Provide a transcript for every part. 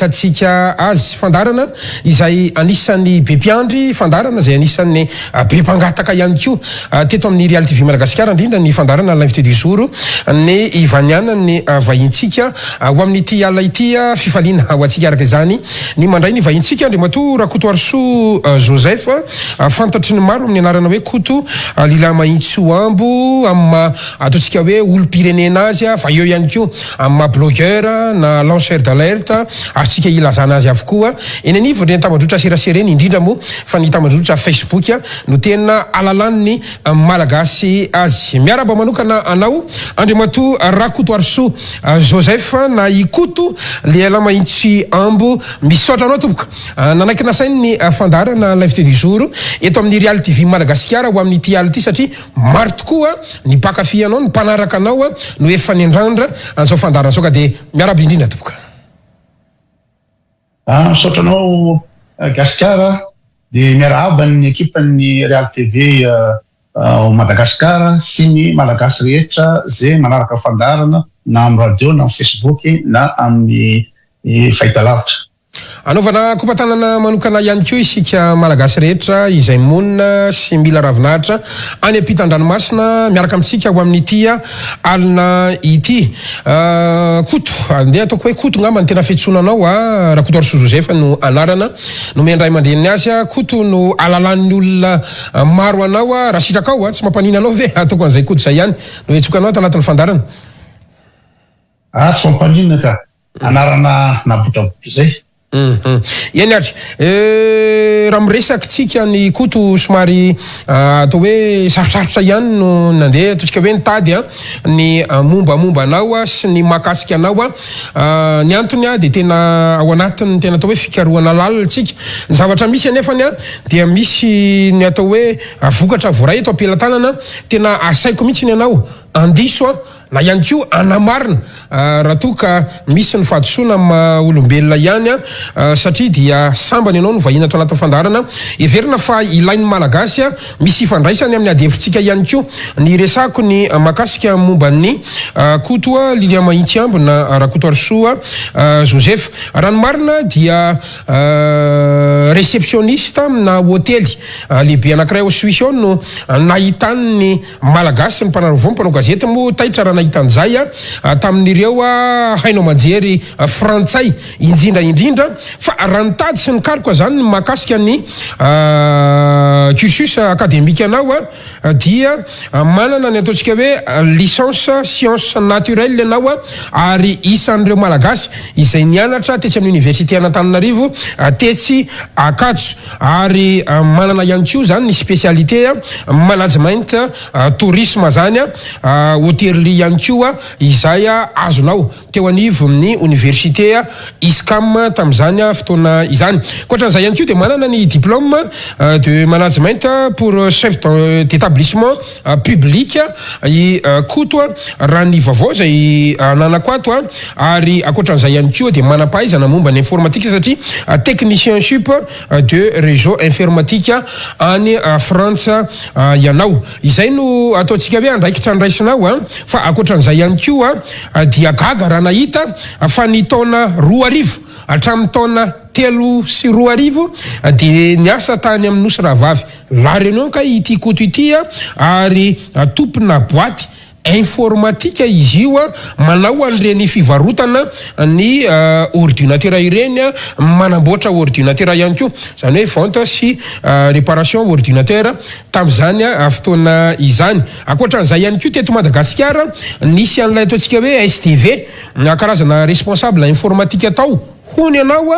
resatsika azy fandarana izay anisan'ny be mpiandry fandarana zay anisan'ny be mpangataka ihany koa teto amin'ny Reality TV Madagasikara indrindra ny fandarana l'invité du jour ny Ivaniana ny vahintsika ho amin'ity ala ity fifaliana ho antsika araka izany ny mandray ny vahintsika Andriamatoa Rakotoarisoa Joseph fantatry ny maro amin'ny anarana hoe Koto Lila Mahintso Ambo amma ataontsika hoe olo-pirenena azy fa eo ihany koa amma blogueur na lanceur d'alerte atsika ilazana azy avokoa eny anivo ny tambadrotra serasera indrindra mo fa ny tambadrotra Facebook no tena alalan'ny malagasy azy miaraba manokana anao Andriamatoa Rakotoarisoa Joseph na ikoto Lila Mahintso Ambo misaotra anao tomboka nanaiky nasainy ny fandarana l'invité du jour eto amin'ny Reality TV Madagasikara ho amin'ity ala ity satria maro tokoa ny mpakafy anao ny mpanaraka anao no efa nindrandra an'izao fandarana zao ka de miaraba indrindra tomboka. Misaotra anao Gasikara de miaraba ny ekipan'ny Reality TV Madagasikara sy ny malagasy rehetra zay manaraka fandarana na amin'ny radio na amin'ny Facebook na amin'ny fahitalavitra. Anaovana kompatanana manokana ihany koa isika malagasy rehetra izay monina sy mila ravinahitra any ampitan-dranomasina miaraka amintsika ho amin'ity alina ity koto andeha ataoko hoe koto ngamba ny tena fiantsonanao Rakotoarisoa Joseph no anarana no miandray mandeniny azy koto no alalan'ny olona maro anao raha sitraka ao tsy mampanina anao ve ataoko an'izay koto zay ihany no etsokanao tanatin'ny fandarana tsy mampanina ka anarana nabotrabotra zay. Eny atry raha miresaky tsika ny koto somary atao hoe sarosarotra ihany no nandeha ataontsika hoe nitady ny mombamomba anao sy ny mahakasika anao ny antony de tena ao anatiny tena atao hoe fikarohana lalitsika ny zavatra misy anefany dia misy ny atao hoe vokatra voray eto ampelantanana tena asaiko mihitsy ny anao andiso na ihany koa anamarina raha toa ka misy ny fahadisoana ma olombelona ihany satria dia sambany ianao no vahina ato anatin'ny fandarana everina fa ilain'ny malagasy misy ifandraisany amin'ny adevitsika ihany koa ny resako ny mahakasika momban'ny koto Lila Mahintso Ambo na Rakotoarisoa Joseph raha ny marina dia réceptionniste na hôtely lehibe anankiray au Suisse ao no nahitany ny malagasy ny mpanaravoa mpanao gazety mo taitra raha nahitan'izay tamin'ireo hainao manjery frantsay indrindra fa raha nitady sy nikaroka zany ny mahakasika ny cursus akademika anao dia manana ny ataontsika hoe licence science naturelle anao ary isan'ireo malagasy izay nianatra tetsy amin'ny université Antananarivo tetsy Akatso ary manana ihany koa zany ny spécialité management tourisme zany hôtellerie ihany koa izay azonao teo anivo amin'ny université ISCAM tam'izany fotoana izany koatran'izay ihany koa de manana ny diplôme de management pour chef d'établissement public i koto raha ny vaovao zay nanako ato ary akoatran'izay ihany koa de manam-pahaizana momba ny informatique satria technicien sup de réseau informatique any France ianao izay no ataontsika hoe andraikitra andraisinao fa akoatran'izay ihany koa dia gaga raha nahita fa ny taona 2 hatramin'ny taona 3 sy 2 de niasa tany amin'ny nosy rahavavy la réunion ka ity koto ity ary tompona boaty informatique izy io manao an'ireny fivarotana ny ordinateur ireny manamboatra ordinateur ihany koa zany hoe vente sy réparation ordinateur tam'izany fotoana izany akoatran'izay ihany koa teto Madagasikara nisy an'ilay ataontsika hoe STV karazana responsable informatique atao hony anao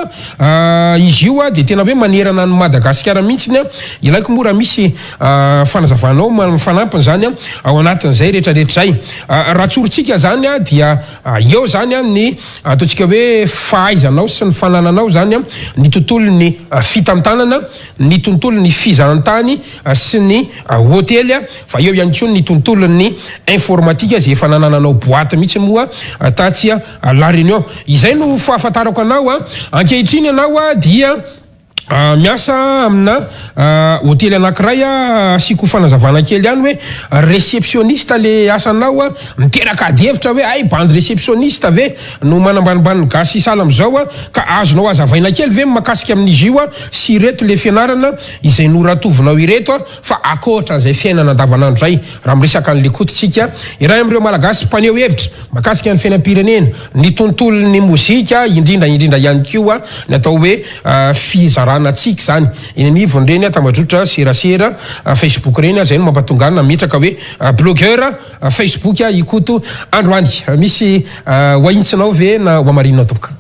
izy io de tena hoe manerana ny Madagasikara mihitsiny ilaiko mora misy fanazavanao mifanampiny zany ao anatin'izay rehetrarehetra zay raha tsorintsika zany dia eo zany ny ataontsika hoe fahaizanao sy ny fanananao zany ny tontolon'ny fitantanana ny tontolon'ny fizahantany sy ny hôtely fa eo ihany koa ny tontolon'ny informatique zay efa nanananao boîte mihitsy moa tatsy la réunion izay no fahafantarako anao ankehitriny anao dia miasa amina hôtely anankiray asiko fanazavana kely ihany hoe réceptionniste le asanao miteraka adihevitra hoe ay bandy réceptionniste ve no manambanimbany gasy sala am'izao ka azonao azavaina kely ve makasika amin'izy io sy ireto le fianarana izay noratovinao ireto fa akoatra an'izay fiainana andavanandro zay raha miresaka an'le kototsika iray am'ireo malagasy mpaneho hevitra makasika ny fiainam-pirenena ny tontolo ny mozika indrindra ihany koa ny atao hoe fizarana tsika zany iny anivony reny tambadrotra serasera Facebook reny zay no mampatongana mitraka hoe blogueur Facebook ikoto androany misy waintsinao ve na wamarinao toka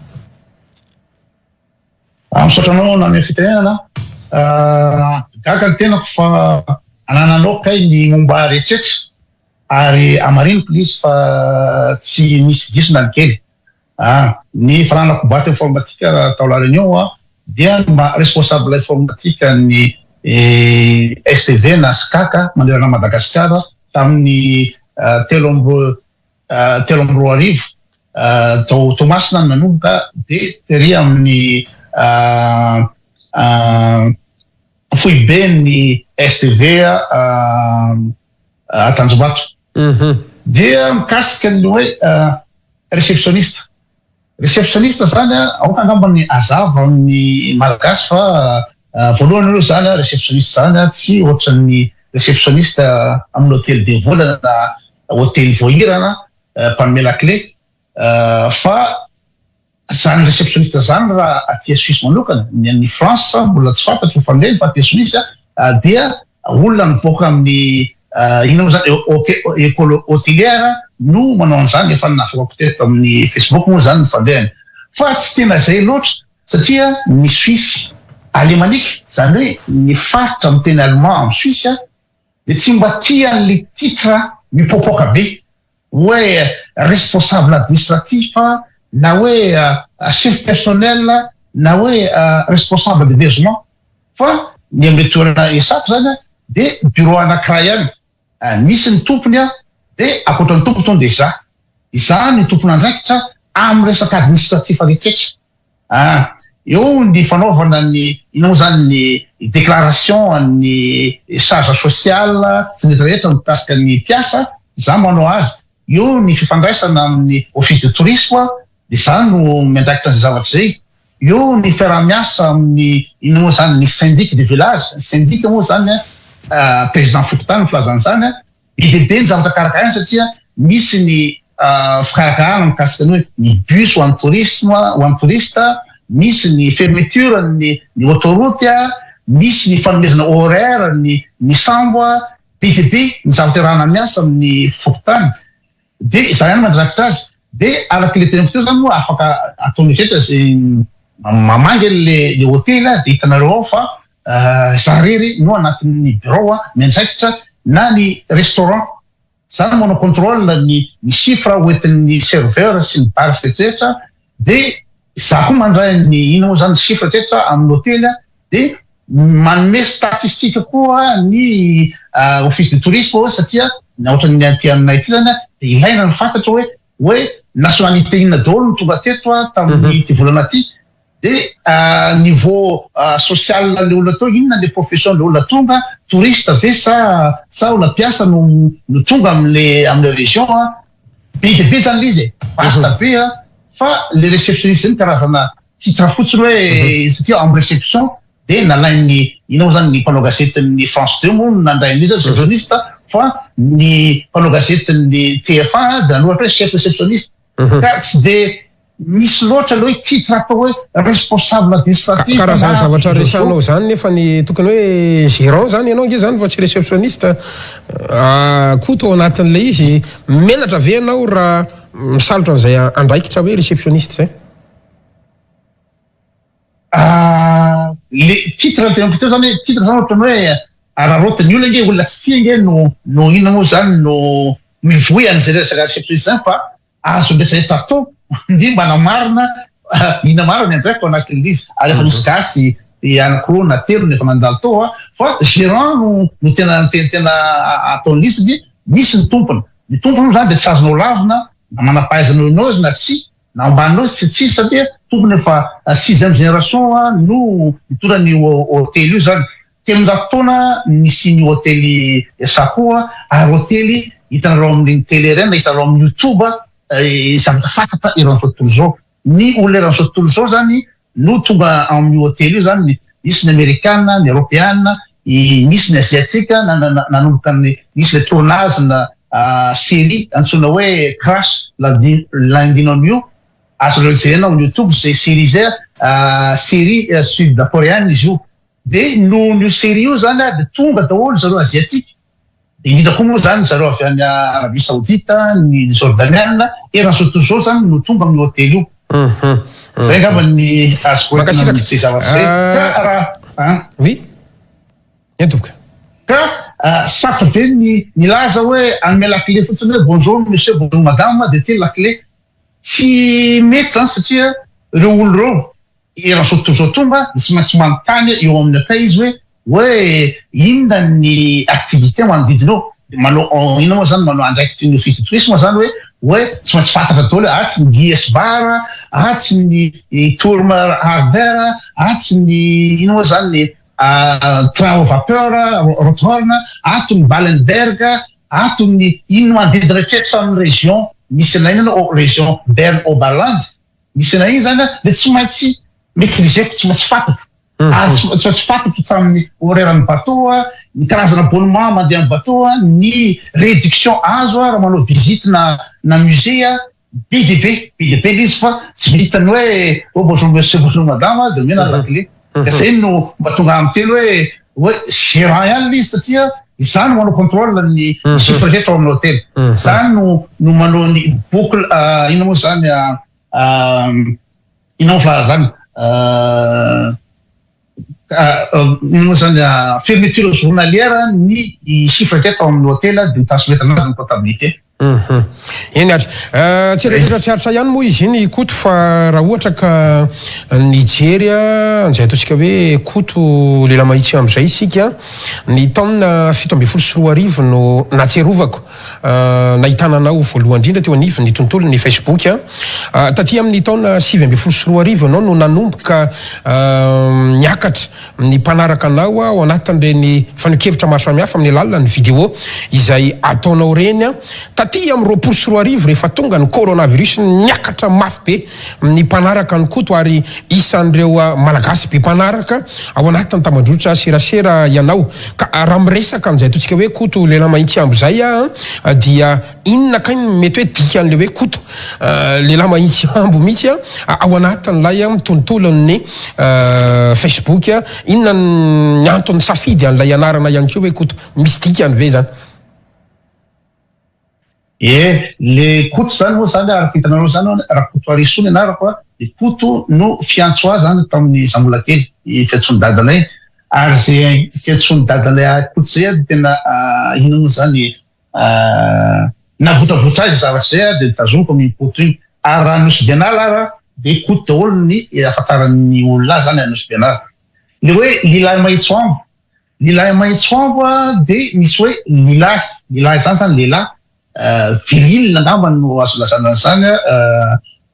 amsotranao na me fitenana gaga tenako fa anananao kay ny momba rehetrrehetra ary amarino police fa tsy misy diso na kely ny faranako boîte informatique tao la réunion dia responsable informatique ny STV na SCAC manderana Madagascar tamin'ny telo amby roa arivo Tomasina nanomboka de tery amin'ny foibe ny STV Atanjobato dia mikasika ny hoe réceptionniste zany aoka angambany azava ny malagasy fa voalohany ireo zany réceptionniste zany tsy ohatran'ny réceptionniste amin'ny hôtel de vol na hôtel voahirana mpanome la clé fa zany réceptionniste zany raha aty Suisse manokana ny France mbola tsy fantatro fandreny fa aty Suisse dia olona mivoaka amin'ny ino zany école hôtelière no manao an'izany efa nafakako teto amin'ny Facebook moa zany nifandehany fa tsy tena zay loatra satria ny Suisse alemanique zany hoe ny faritra amin'ny teny allemand amin'ny Suisse de tsy mba tia an'le titre mipoapoaka be hoe responsable administratif na hoe chef personnel na hoe responsable d'hébergement fa ny am'le toerana esako zany de bureau anankiray ihany misy ny tompony de akoatra ny tompo tonga de iza ny tompony andraikitra amin'ny resaka administratif rehetrrehetra eo ny fanaovana ny inao zany ny déclaration ny charge sociale sy ny rehetra mikasika ny mpiasa za manao azy eo ny fifandraisana amin'ny office de tourisme de za no miandraikitra ny zavatra zay eo ny fiaramiasa amin'ny inao zany ny syndic de village syndic moa zany président Fokotany filazany zany bebe ny zavatra karakaraina satria misy ny fikarakarana mikasika ny hoe ny bus ho an'ny tourisme ho an'ny touriste misy ny fermeture ny autoroute misy ny fanomezana horaire ny sambo bebe ny zavatra rahana miasa amin'ny Fokotany de za ihany mandrakitra azy de araky le tena foteo zany moa afaka ataony rehetra zay mamangy le hôtel de hitanareo ao fa zarery no anatin'ny bureau miandraikitra na ny restaurant zany manao contrôle ny chiffre hoentin'ny serveur sy ny bar rehetra de za koa mandray ny ino zany chiffre rehetra amin'ny hôtel de manome statistique koa ny office de tourisme satria ohatran'ny aty aminay ity zany de ilaina ny fantatra hoe nationalité inona daholo no tonga teto tamin'ny ty volana ty de niveau social le olona tao inona le profession le olona tonga touriste ve sa olona piasa no tonga amle région be zany lizy basta be fa le réceptionniste zany karazana titre fotsiny hoe satria amin'ny réception de nalainy inao zany ny mpanao gazetin'ny France 2 moa nandrain'izy réceptionniste fa ny mpanao gazetin'ny TF1 de nanohatra hoe chef réceptionniste ka tsy de misy loatra aloha hoe titre atao hoe responsable administratif karazany zavatra resanao zany nefa ny tokony hoe gérant zany ianao nge zany fa tsy réceptionniste koa tao anatin'le izy menatra ve anao raha misalotra an'izay andraikitra hoe réceptionniste zay le titre tena foteo zany hoe titre zany ohatrany hoe ararotiny olona nge olona tsy tia nge no ina moa zany no mivoy an'izay resaka réceptionniste zany fa azo betsarehetra atao ndi mba namarina ina marina ndraiky anatin'izy izy ary efa misy gasy anankiroa na telo nefa nandalo tao fa gérant no tena ataon'isy misy ny tompony zany de tsy azonao lavina na manampahaizanao inao izy na tsy na ambaninao tsy satria tokony efa 6e génération no mitondra ny hôtely io zany. 300 taona nisy ny hôtely Sakoa ary hôtely hitanareo amin'ny télé-rena, hitanareo amin'ny YouTube zavatra fantatra eran'izao tontolo izao. Ny olona eran'izao tontolo izao zany no tonga amin'ny hôtely io zany, nisy ny Amerikana, ny Europeana, nisy ny Asiatika, nanomboka nisy le tournage na série antsoina hoe Crash l'Indinonio, azonareo jerena amin'ny YouTube zay série zay série sud-coréenne izy io. De no série io zany de tonga daholo zareo Asiatika. De indrindra koa moa zany zareo avy any Arabie Saoudita, ny Jordaniana, eran'izao tontolo izao zany no tonga amin'ny hôtely io. Zay angamba ny azoko hoentina amin'izay zavatra zay. Oui, entoka. Ka sarotra be ny laza hoe anome lakile fotsiny hoe bonjour monsieur, bonjour madame, de teny lakile. Tsy mety zany satria ireo olo reo eran'izao tontolo izao tonga sy maintsy manontany eo amin'ny akay izy hoe inona ny activité manodidina eo. Manao ina moa zany manao andraikitra ny office de tourisme zany hoe tsy maintsy fantatra daholo tsy ny GS bar, tsy ny tourme ardeur, tsy ny ina moa zany ny train au vapeur Rothorn, ato ny Ballenberg, ato ny ino manodidina rehetra amin'ny région misy anay inona région Berne-Oberland, misy anay iny zany de tsy maintsy maîtriseko, tsy maintsy fantatra. Tsy maintsy fantatra tamin'ny horairany bateau, ny karazana abonnement mandeha amin'ny bateau, ny réduction azo raha manao visite na musée be izy fa tsy vitany hoe bonjour monsieur, bonjour madame, de mena lakile. Zay no mba tonga amin'ny teny hoe gérant ihany izy satria izany manao contrôle ny chiffre rehetra ao amin'ny hôtely. Zany no manao ny boucle ina moa zany ina fa zany ina zany fermeture journalière ny chiffre rehetra ao amin'ny hôtely de transmettre anazy ny comptabilité. Eny ary tsy rehetratraritra ihany moa izy iny koto fa raha ohatra ka Nigeria anzay ataontsika hoe koto lela mahitsy amin'izay isika ny taona 17 no natserovako nahitananao voalohany indrindra teo anivy ny tontolo ny Facebook taty amin'ny taona 17 anao no nanomboka niakatra ny mpanaraka anao ao anatin'ireny fanokevitra maro samihafa amin'ny alalan'ny vidéo izay ataonao reny taty amin'ny 24 rehefa tonga ny coronavirus niakatra mafy be ny mpanaraka ny koto ary isan'ireo malagasy be mpanaraka ao anatin'ny tamandrotra serasera ianao ka raha miresaka an'izay ataontsika hoe koto lela mahitsy ambo zay dia inona kay mety hoe dikan'le hoe koto lela mahitsy ambo mihitsy ao anatin'ilay tontolon'ny Facebook inona ny antony safidy an'ilay anarana ihany koa hoe koto misy dikany ve zany? Le koto zany moa zany ary hitanareo zany raha koto Arisony anarako de koto no fiantso azy zany tamin'ny zambola kely fiantson'ny dadanay ary zay fiantson'ny dadanay koto zay tena ino moa zany navotravotra azy zavatra zay de tazomiko amin'ny koto iny ary raha nosy bianala ara de koto daholo ny afantaran'ny olona zany anosy bianala. Le hoe lilahy mahitso ambo de misy hoe lilahy zany zany lehilahy viril angamba no azo lazana zany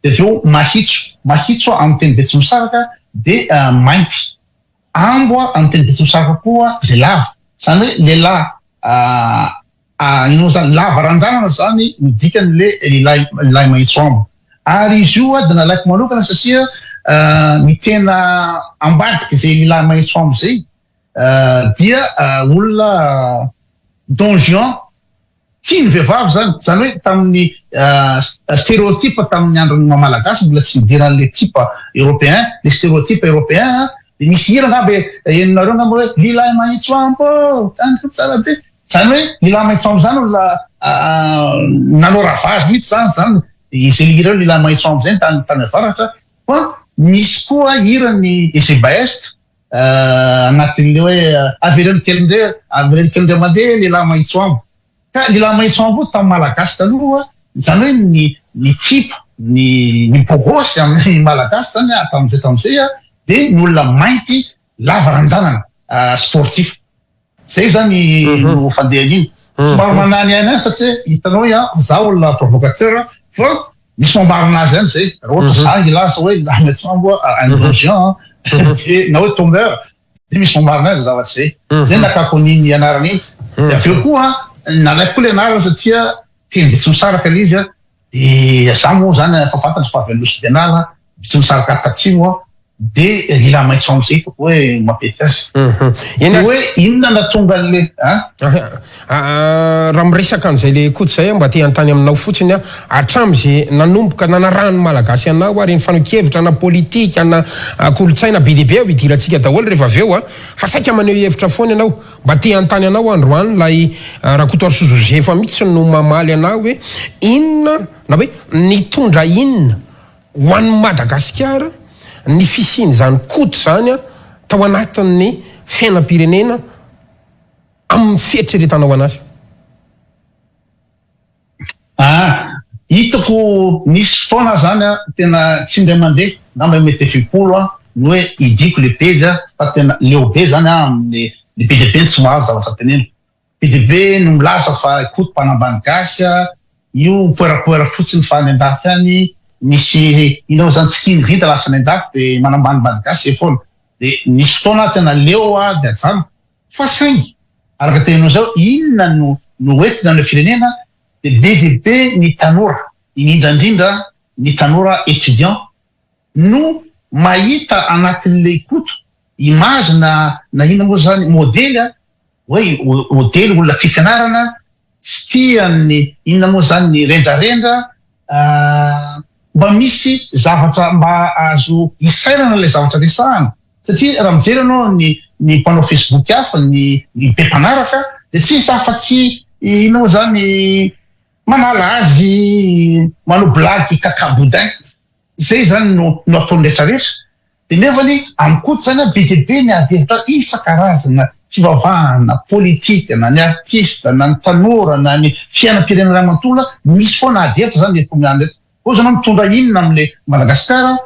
de aveo mahitso amin'ny teny Betsimisaraka de mainty, ambo amin'ny teny Betsimisaraka koa lehilahy, zany hoe lehilahy ino zany lava ranjanana zany midikan'le lilahy mahitso ambo. Ary izy io de nalaiko manokana satria ny tena ambadiky zay lilahy mahitso ambo zay dia olona Don Juan tia ny vehivavy zany hoe tamin'ny stéréotype tamin'ny andron'ny mamalagasy mbola tsy nidiran'le type européen, le stéréotype européen de misy hira ngamba henonareo ngamba hoe lilahy mahitso ambo tany tsara be, zany hoe lilahy mahitso ambo zany olona nanao ravage mihitsy zany izay hira eo lilahy mahitso ambo zay tany avaratra. Fa misy koa hirany Ezebest anatin'le hoe avereny kelindre mandeha lilahy mahitso ambo. Ka lilahy mahitso ambo tamin'ny malagasy taloha zany hoe ny type ny bogosy amin'ny malagasy zany tamin'izay de ny olona mainty lava ranjanana sportif zay zany no fandeha iny maro manany aina satria hitanao zao olona provocateur fa misy fambarana azy zany zay raha ohatra zangy lasa hoe mety fambo androsion na hoe tombeur de misy fambarana azy zavatra zay nakako niny anarany iny de aveo koa nalaiko koa le anarana satria teny tsy misaraka le izy de za moa zany efa fantatra fa aveloso bianala tsy misaraka tatsimo de ila maitso am'izay toko hoe mapety azy de hoe inona natonga le raha miresaka an'izay le koty zay mba te antany aminao fotsiny hatram'izay nanomboka nanarano malagasy anao ary ny fanokevitra na politika na kolotsaina be deaibe ao idirantsika daholo rehefa aveo fa saika maneho hevitra foana ianao mba te antany anao androany lay rakotoary sozozefa mihitsy no mamaly anao hoe inona na hoe nitondra inona ho an'ny Madagasikara ny fisiny zany koto zany tao anatin'ny fiainam-pirenena amin'ny fieritreretanao anazy hitako nisy fotoana zany tena tsy indray mandeha namba mety efipolo no hoe idiko le pejy fa tena leobe zany amin'ny le PDB tsy mahazo zavatra teneno PDB no milaza fa koto mpanambany gasy io poerapoera fotsiny fa any andafy any misy inao zany tsy kiny vita lasa ny andafy de manambanimbany gasy foana de nisy fotoana tena leo de ajano fa saingy araka tenao zao inona no hoentina ny firenena de DDB ny tanora indrindra ny tanora étudiant no mahita anatin'le koto image na ina moa zany modely hoe modely olona fifianarana tsy tiany inona moa zany ny rendrarendra mba misy zavatra mba azo isairana le zavatra resahana satria raha mijery anao ny mpanao Facebook hafa ny be mpanaraka de tsy afa-tsy inao zany manala azy manao blague kakaboudin zay zany no ataony rehetrarehetra de nefany amin'ny koto zany BDB ny adevitra isan-karazana fivavahana politika na ny artiste na ny tanora na ny fiainam-pirenena manontolo misy foana adevitra zany etomany reto ozy anao mitondra inona am'le Madagasikara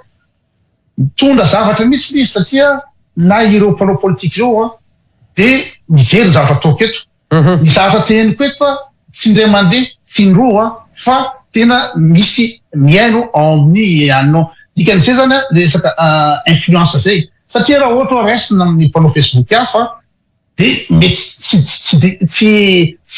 mitondra zavatra mihitsy izy satria na ireo mpanao politika ireo de mijery zavatra ataoko eto ny zavatra teneniko eto tsy indray mandeha tsy indroa fa tena misy miaino amin'ny anao dikan'izay zany resaka influence zay satria raha ohatra resina amin'ny mpanao Facebook hafa de mety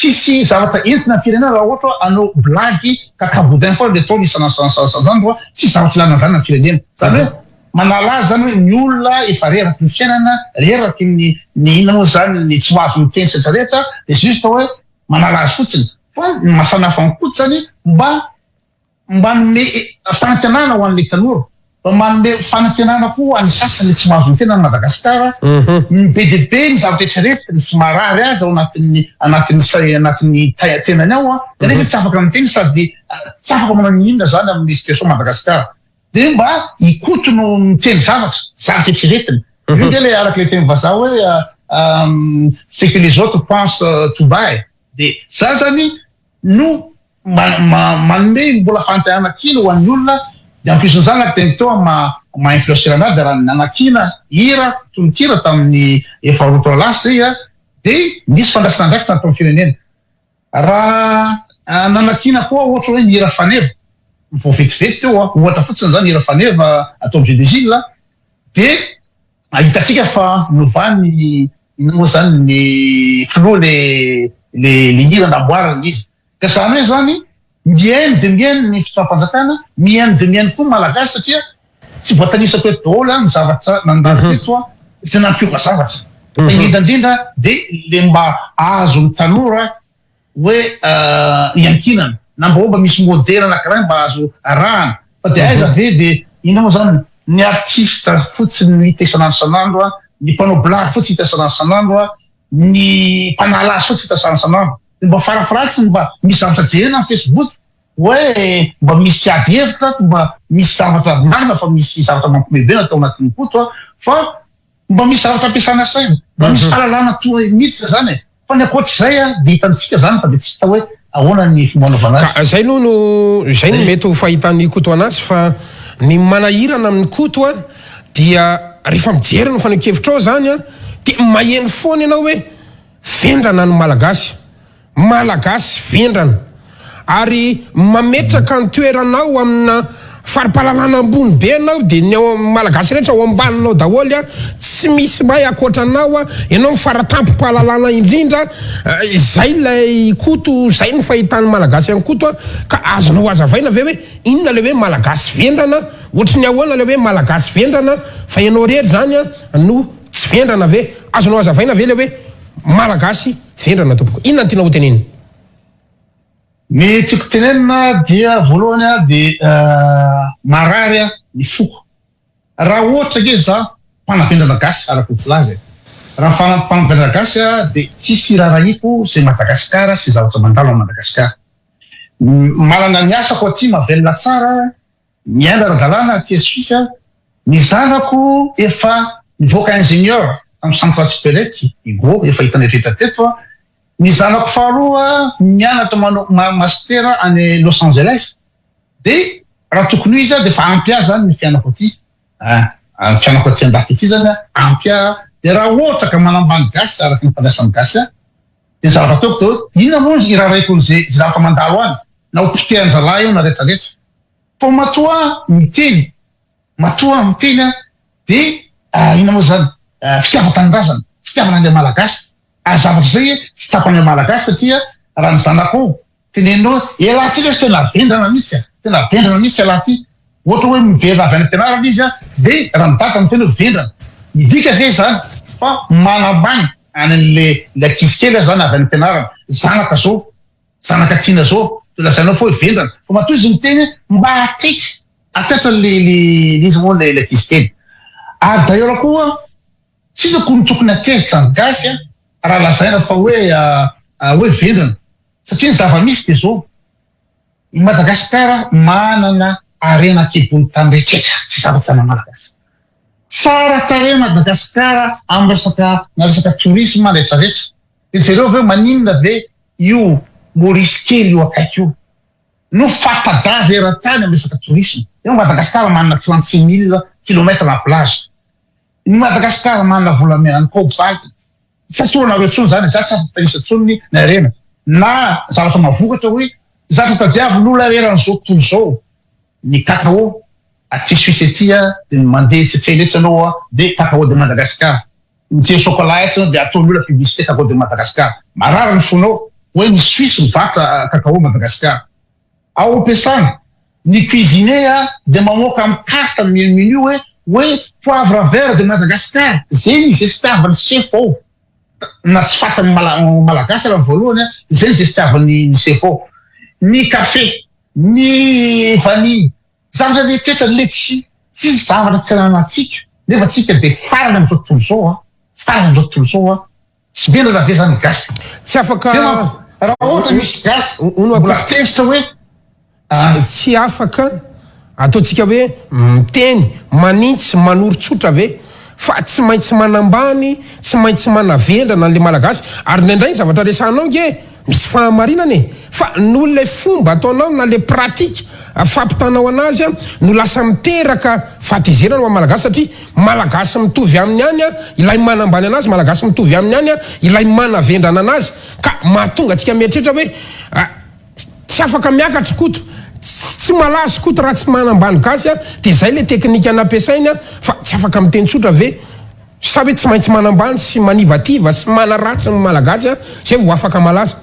tsy zavatra entina firenena raha ohatra anao blague kakaboudin foana de tao isan'andro tsy zavatra ilana zany na firenena zany hoe manala zany hoe ny olona efa reraky ny fiainana reraky ny inona moa zany ny tsy mahazo miteny rehetrarehetra de juste hoe manala azy fotsiny fa ny mahasamihafa ny koto zany mba manome fanantenana ho an'le tanora mba manome fanantenana koa any sasany tsy mahazo mitena ny Madagasikara ny BDB ny zavatra rehetrarehetra ny tsy marary azy ao anatin'ny tenany ao de nefa tsy afaka miteny sady tsy afaka manao inona zany amin'ny situation Madagasikara de mba ikoto no miteny zavatra rehetrarehetra io de le araka le teny vazaha hoe c'est que les autres pensent tout bas de za zany no manome mbola fantanana kely ho an'ny olona de ampisin'izany ateny teo ma-influencer anazy de raha nanakina hira tonikira tamin'ny efa roa lasa zay de nisy fandrasinandraiky tany tamin'ny firenena raha nanakina koa ohatra hoe mihira faneva vo vetivety teo ohatra fotsiny zany hira faneva atao jeu de gile de ahitatsika fa novany moa zany ny filoha le hira namboarana izy ka zany hoe zany miaino de miaino ny fitapampanjakana miaino de miaino koa malagasy satria tsy voatanisako eto daholo ny zavatra nandalo teto zay nampiova zavatra indrindra de le mba azo ny tanora hoe iankinana na mba misy modèle anankiray mba azo arahana fa de aiza ve de ina moa zany ny artiste fotsiny hita isan'andro ny mpanao blague fotsy hita isan'andro ny mpanala azy fotsy hita isan'andro mba farafaratsy mba misy zavatra jerena amin'ny Facebook hoe mba misy ady hevitra mba misy zavatra marina fa misy zavatra mampimebena atao anatin'ny koto fa mba misy zavatra ampiasana saina mba misy fahalalana toa miditra zany fa ny akoatr'izay de hitantsika zany fa de tsy hita hoe ahoana ny fombanovana azy zay zay no mety ho fahitan'ny koto anazy fa ny manahirana amin'ny koto dia rehefa mijery no fanokevitra ao zany de maheno foana ianao hoe vendrana ny malagasy vendrana ary mametraka ny toeranao amina faripalalana ambony be anao de ny malagasy rehetra ao ambaninao daholy a tsy misy may akoatranao a ianao mifaratampom-pahalalana indrindra izay lay koto zay ny fahitany malagasy any koto a ka azonao azavaina ve hoe inona le hoe malagasy vendrana ohatry ny ahoana le hoe malagasy vendrana fa ianao rery zany a no tsy vendrana ve azonao azavaina ve le hoe malagasy vendrana tompoko inona ny tiana ho tenenina ny tiako tenenina dia voalohany a de marary a ny foko raha ohatra ke za mpanavendrana gasy araka filaza raha mpanavendrana gasy a de tsisy raharaiko zay Madagasikara sy zavatra mandalo a Madagasikara malana ny asako aty mavelona tsara miaina ara-dalàna aty Suisse ny zanako efa nivoaka ingénieur amin'ny centre supérieur Igo efa hitany rehetra teto a ny zanako faharoa mianatra manao master any Los Angeles de raha tokony izy de fa ampia zany ny fianako aty fianako aty andafy aty zany ampia de raha ohatra ka manambany gasy araka ny mpandraisany gasy de zavatra ataoko teo inona moa iraraiko zay zava mandalo any na opitean-dralahy io na rehetrarehetra fo matoa miteny de inona moa zany fitiavan-tanindrazana fitiavana an'ilay malagasy azavatra zay tsy tsapany malagasy satria raha ny zanako tenenao elahy ty lesy tena vendrana mihitsy elahy ty ohatra hoe miverina avy any ampianarana izy de raha midaka ny tena vendrana midika ve zany fa manambany an'le ankizy kely zany avy any ampianarana zanaka tiana zao tolasainao fa hoe vendrana fa matoa izy miteny mba atatra izy moa le ankizy kely ary d'ailleurs koa tsy tokony akehitra ny gasy raha lazaina fa hoe vendrana satria ny zava-misy de zao i Madagasikara manana arena kibony tany rehetrrehetra tsy zava-tsana malagasy tsara tare Madagasikara amin'ny resaka tourisme rehetrarehetra de jereo ve maninona ve io Maurice kely io akaiky io no fatadazy eran-tany amin'ny resaka tourisme io Madagasikara manana 36 000 kilomètres na plage ny Madagasikara manana volamena ny kobalty satria na tsony zany za tsy afatanisa tsony ny arena na zavatra mavokatra hoe zavatra tadiavin'olona eran'izao tontolo zao ny cacao aty Suisse aty de mandeha tsetseletra anao de cacao de Madagasikara ny chocolat etsy de ataon'olona publicité cacao de Madagasikara marary ny fonao hoe ny Suisse mivatra cacao Madagasikara ao ampiasana ny cuisinier de mamoaka amin'ny carte amin'ny menu hoe poivre vert de Madagasikara zay izy fitiavany chef ao na tsy fatany malagasy raha voalohany zay izy fitiavany chef ao ny café ny vanille zavatra rehetrrehetra le tsy zavatra tsy ananatsika nefa tsika de farany amin'izao tontolo zao tsy bena raha ve zany gasy tsy afaka raha ohatra misy gasy mbola tezitra hoe tsy afaka ataontsika hoe miteny manintsy manoro-tsotra ve fa tsy maintsy manambany tsy maintsy manavendrana an'le malagasy ary ndraindray zavatra resanao nge misy fahamarinany fa no le fomba ataonao na le pratique fampitanao anazy no lasa miteraka fahatezerana ho malagasy satria malagasy mitovy amin'ny any ilay manambany anazy malagasy mitovy amin'ny any ilay manavendrana anazy ka mahatonga atsika mieritreritra hoe tsy afaka miakatra koto tsy malazo koto raha tsy manambany gasy de zay le teknika nampiasainy fa tsy afaka miteny tsotra ve sa hoe tsy maintsy manambany sy manivativa sy manaratsy ny malagasy zay vo afaka malaza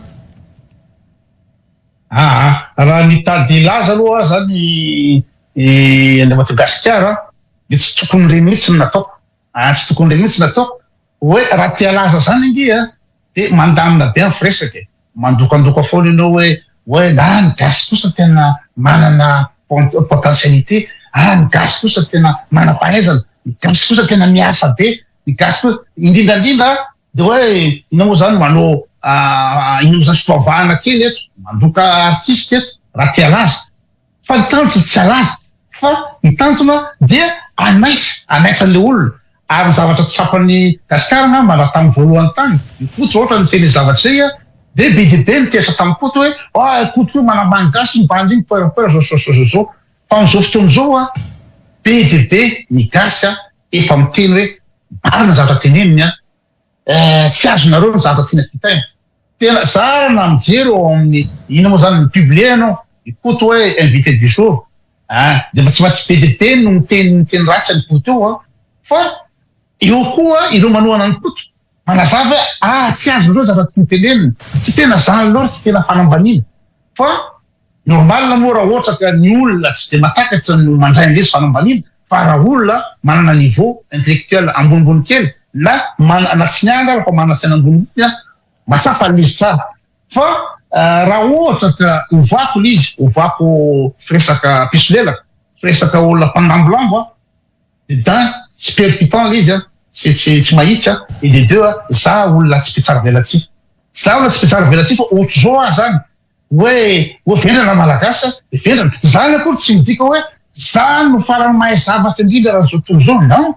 raha nitady laza aloha zany any Madagasikara de tsy tokony reny mihitsy nataoko hoe raha tia laza zany ingia de mandamina be firesaka mandokandoka foana ianao hoe ny gasy kosa tena manana potentialité ny gasy kosa tena manam-pahaizana ny gasy kosa tena miasa be ny gasy kosa indrindrandrindra de hoe ina moa zany manao ino zany fitoavana kely eto mandoka artiste eto raha tia laza fa ny tanjona tsy alaza fa ny tanjona dia anaitra le olona ary zavatra tsapany Gasikara manatamy voalohany tany ny koto ohatra ny teny zavatra zay de be mitesa tamin'ny koto hoe koto manambany gasy mibandry iny peur zao fa am'izao fotoana zao be ny gasy efa miteny hoe marina zavatra teneniny tsy azonareo ny zavatra tiana kitaina tena sarana mijery eo amin'ny ina moa zany publie anao ikoto hoe invité du jour de fa tsy maintsy be de be no miteny ratsy ny koto io fa eo koa ireo manohana ny koto manazava hoe tsy azo loatra zava-tsy nitenenina tsy tena zany loatra tsy tena fanambanina fa normal moa raha ohatra ka ny olona tsy de matakatra no mandray an'lezy fanambanina fa raha olona manana niveau intellectuel ambonimbony kely na tsy nianga fa manana tsaina ambonimbony masafa n'izy tsara fa raha ohatra ka ovako l'izy ovako firesaka pisolelaka firesaka olona mpandambolambo de d'un tsy percutant l'izy tsy mahitsy et de deux za olona tsy pitsara velatsika za olona tsy pitsara velatsika fa ohatry zao zany hoe vendrana malagasy vendrana zany akory tsy midika hoe za no farany mahay zavatra indrindra raha zao tontolo zao non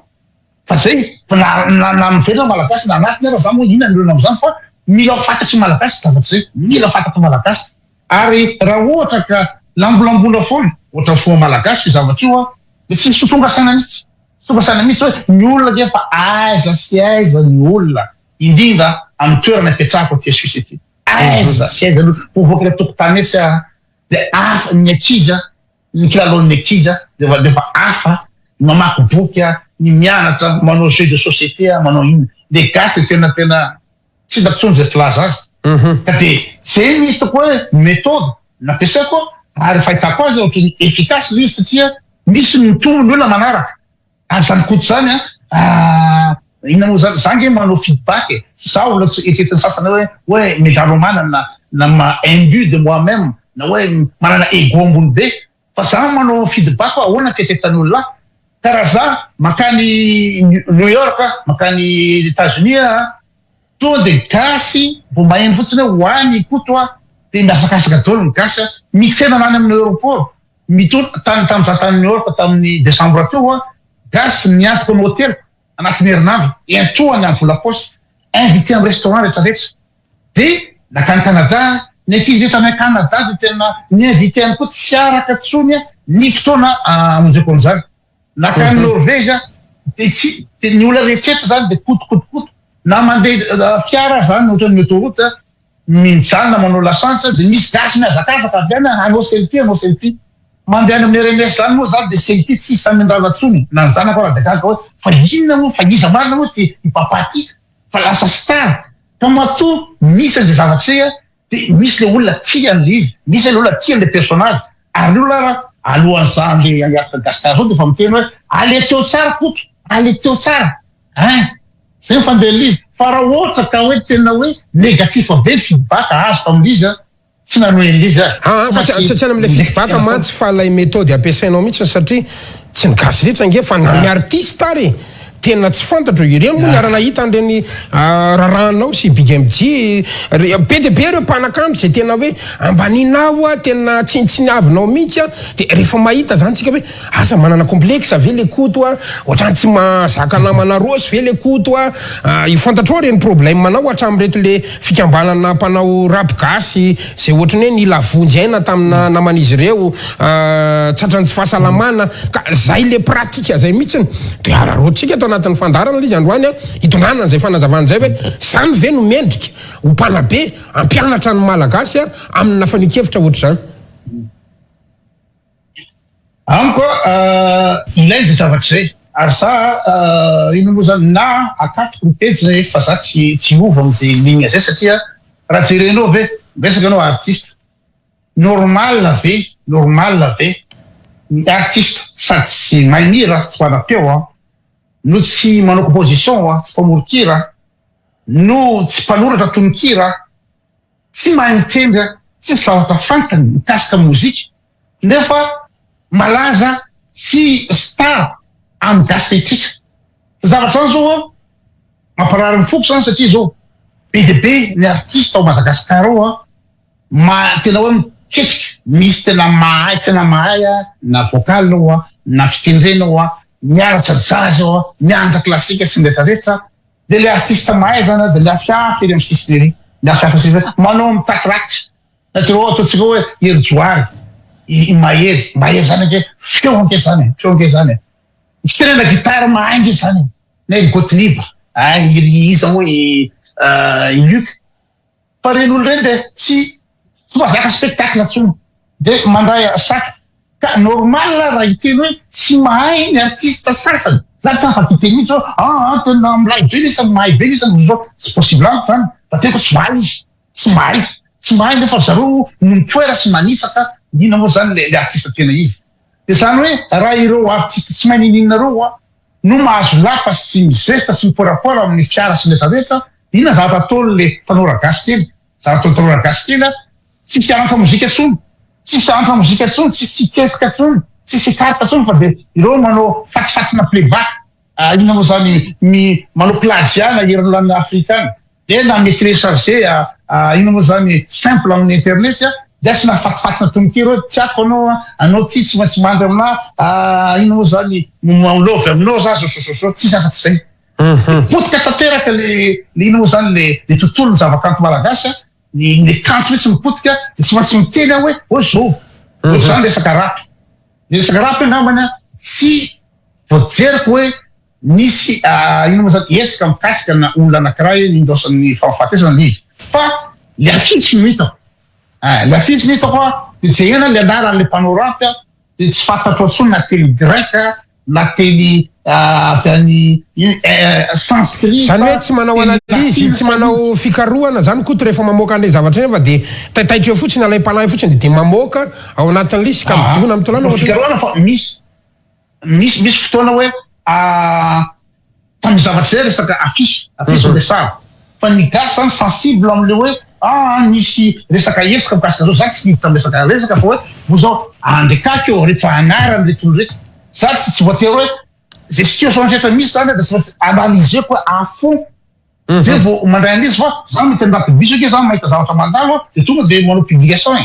fa zay na mivendrana malagasy na anatiny raha za moa inona ny olona am'izany fa mila fantatry malagasy zavatra zay mila fantatry malagasy ary raha ohatra ka lambolambola foana ohatra foa malagasy io zavatra io de tsy misy tonga saina mihitsy tonga saina mihitsy hoe ny olona dia fa aiza sy aiza ny olona indrindra amin'ny toerana ipetrahako ty Suisse ety aiza sy aiza povoaka le tokotany etsy de afa ny akiza ny kilalon'ny akiza de fa afa mamaky boky ny mianatra manao jeu de société manao ino de gasy tena tsy datsony zay filaza azy ka de zay ny hitako hoe méthode nampiasaiko ary fahitako azy ohatry efficace l'izy satria misy mitombo ny olona manaraka azany koto zany inona moa zany zange manao feedback za olona tsy etetiny sasany hoe mégalomane na ma imbu de moi-même na hoe manana ego ambony be fa za manao feedback ahoana ketetany olona karaha za makany New York makany États-Unis to de gasy vo maheno fotsiny hoe hoany koto de miasakasaka daholo ny gasy mixena nany amin'ny aéroport tamza tany New York tamin'ny décembre teo gasy niantoko amin'ny hôtel anatin'ny herinandro entoany andro la poste invité amin'ny restaurant rehetrarehetra de nakany Canada ny ankizy rehetra any Canada de tena ny invité any koa tsy araka tsony ny fotoana amonjeko an'izany nakany Norvège de ny olona rehetrarehetra zany de kotokotokoto na mandeha fiara zany ohatran'ny autoroute minjana manao lasansa de misy gasy miazakazaka avy any anao selfie mandeha any amin'ny RMS zany moa zany de selfie tsy samy ndralatsony na ny zanako raha dekaka hoe fa inona moa fa iza marina moa ty ipapaty fa lasa star ka matoa misy an'izay zavatra de misy le olona tiany le izy misy le olona tiany le personnage ary olona raha alohan'izany le angataka gasikara zao de fa miteny hoe ale teo tsara koto ale teo tsara zay fandeha l'izy fa raha ohatra ka hoe tena hoe négatif be feedback azoko amin'izy tsy nanoen'izy tsy ana am'le feedback mantsy fa lay méthode ampiasainao mihitsy satria tsy ny gasy rehetra nge fa namy artiste ary tena tsy fantatro ireny moa niara nahita an'ireny raranao sy Big MG be de be ireo mpanakamby zay tena hoe ambaninao tena tsiniavinao mihitsy de rehefa mahita zany tsika hoe asa manana complexe ve le koto ohatrany tsy mahazaka namana rosy ve le koto ifantatrao reny problème manao hatramin'reto le fikambanana mpanao rap gasy zay ohatrany hoe nilavonjy aina tamina naman'izy ireo tsatrany tsy fahasalamana ka zay le pratika zay mihitsy de ararotsika atao anatin'ny fandarana le izy androany hitondranana zay fanazavana zay hoe zany ve no mendrika ho mpanabe ampianatra ny malagasy amin'ny nafanikevitra ohatry zany amiko ilainy zay zavatra zay ary za ino moa zany na akatoko mitety zay fa za tsy ova am'zay ligna zay satria raha jerenao ve resaka anao artiste normal ve ny artiste sady tsy maimira tsy manam-peo no tsy manao composition tsy mpamorokira no tsy mpanoratra tononkira tsy mahay mitendra tsy zavatra fantany mikasika mozika nefa malaza sy star amin'ny gasy fehitrika zavatra zany zao mamparary ny foko zany satria zao be de be ny artiste ao Madagasikara ao tena hoe miketrika misy tena mahay na vocal ao na fitendrena ao mianatra jazz ao mianatra klasika sy rehetrarehetra de le artiste mahay zany de miafiafy ery amin'ny sisiny ery miafiafy sisiny manao mitakirakitra satria ataontsika hoe ery-joary mahery zany ake feo anke zany fitenena gitara mahaingy zany na ery Gottlieb izy hoe Luc paren'olo reny de tsy mahazaka spectacle ntsony de mandray satsy ka normal raha iteny hoe tsy mahay ny artiste sasany zany tsy afaka iteny mihitsy zao tena milay be nisy mahay be nisy zao tsy possible amiko zany fa teko tsy mahay izy tsy mahay nefa zareo nompoera sy manitsaka ina moa zany le artiste tena izy de zany hoe raha ireo artiste tsy mahay nininareo no mahazo lapa sy mizesta sy miporapoara amin'ny fiara sy rehetrarehetra ina zavatra ataony le tanora gasy kely zavatra ataony tanora gasy kely tsy fianatra mozika tsony tsy sikesika tsony tsy sikarika tsony fa de ireo manao fatifatina playback ina moa zany manao plagiat na irlandais africain de na amin'ny télécharger ina moa zany simple amin'ny internet de sy na fatifatina tononkiro tiako anao ty tsy maintsy mandry amina ina moa zany malovy aminao za so tsisy afatsy zay potika tanteraka le ina moa zany le tontolony zavakanto malagasy le kanto mihitsy mipotika de tsy maintsy miteny hoe zao zany resaka rapy angambany tsy voajeriko hoe nisy ina moa zany etsika mikasika na olona anankiray indosany fahafatesana izy fa le afitsy mitako le afitsy mitako de tsy ena le anaran'le mpanao rapy de tsy fantatro atsony na teny grec na teny avy any sanskrit zany hoe tsy manao analizy tsy manao fikarohana zany koa rehefa mamoaka an'le zavatra eny fa de taitaitra eo fotsiny alay mpanahy fotsiny de mamoaka ao anatin'ny lisy ka midona amin'ny tolana fikarohana fa misy fotoana hoe tamin'ny zavatra zay resaka afisy le sara fa ny gasy zany sensible am'le hoe nisy resaka etsika mikasika zao zany tsy hiditra amin'ny resaka fa hoe mo zao andrekaky eo rehefa anarany le tolo reky za tsy voatery hoe zay situation rehetra misy zany de tsy maintsy analyseko à fond zay vao mandray an'izy fa zany mety andaty biso ake zany mahita zavatra mandalo de tonga de manao publication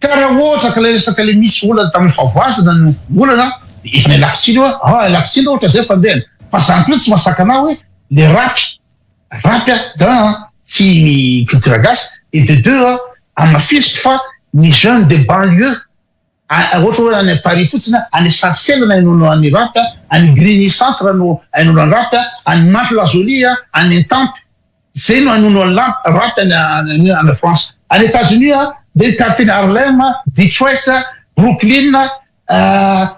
ka raha ohatra ka le resaka le misy olana tamin'ny favoazana no olana de efa ny lafitsiny hoe lafitsiny ohatra zay fandehana fa zany koa tsy mahasaka anao hoe le rapy d'un tsy culture gasy et de deux amina fisiko fa ny jeune de banlieue ohatra hoe any Paris fotsiny any Sarcelles na inono any rapy any Grigny centre no inono any rapy any Mantes-la-Jolie any Étampes zay no inono any rapy any France any États-Unis de quartier Harlem Detroit Brooklyn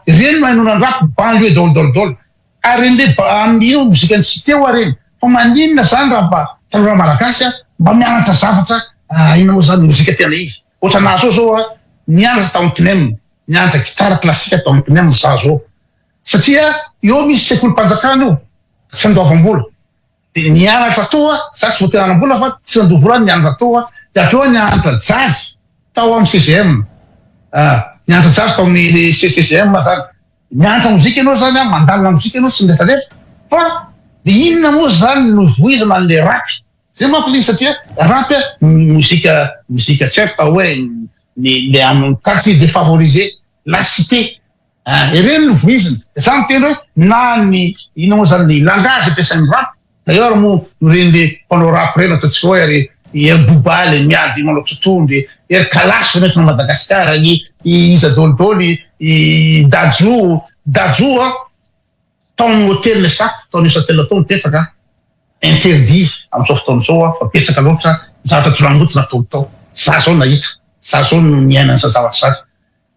reny no inono any rapy banlieue dolo ary reny amin'ny mozika ny cité reny fa maninona zany raha mba tanora malagasy mba mianatra zavatra ina moa zany mozika tena izy ohatra naso zao nianatra tamin'ny CNEM nianatra gitara klasika tamin'ny CNEM za zao satria eo misy sekolim-panjakana io tsy andoavam-bola de nianatra toa za tsy voatery anam-bola fa tsy andoa-vola nianatra toa de aveo nianatra jazz tao amin'ny CCM nianatra jazz tao amin'ny CCM zany nianatra mozika ianao zany mandalina mozika ianao sy nrehetrarehetra fa de inona moa zany no voizana an'le rapy zay mampilizy satria rapy mozika tsy haiko hoe le amin'ny quartier défavorisé la cité ireny no voizana zany tena hoe na ny ina moa zany ny langage ampiasain'ny rapy d'ailleurs mo reny le mpanao rapy reny ataontsika hoe ery Bouba le miady manao totondo ery Kalasy nefa na Madagasikara Iza Dolidoly Dadjo taon'ny hôtel le sac taon'ny hôtel atao mipetraka interdit amin'izao fotoana zao fa petsaka loatra zavatra tsy rangotsina ataotao za zao nahita za zao no niainana sa zavatra sary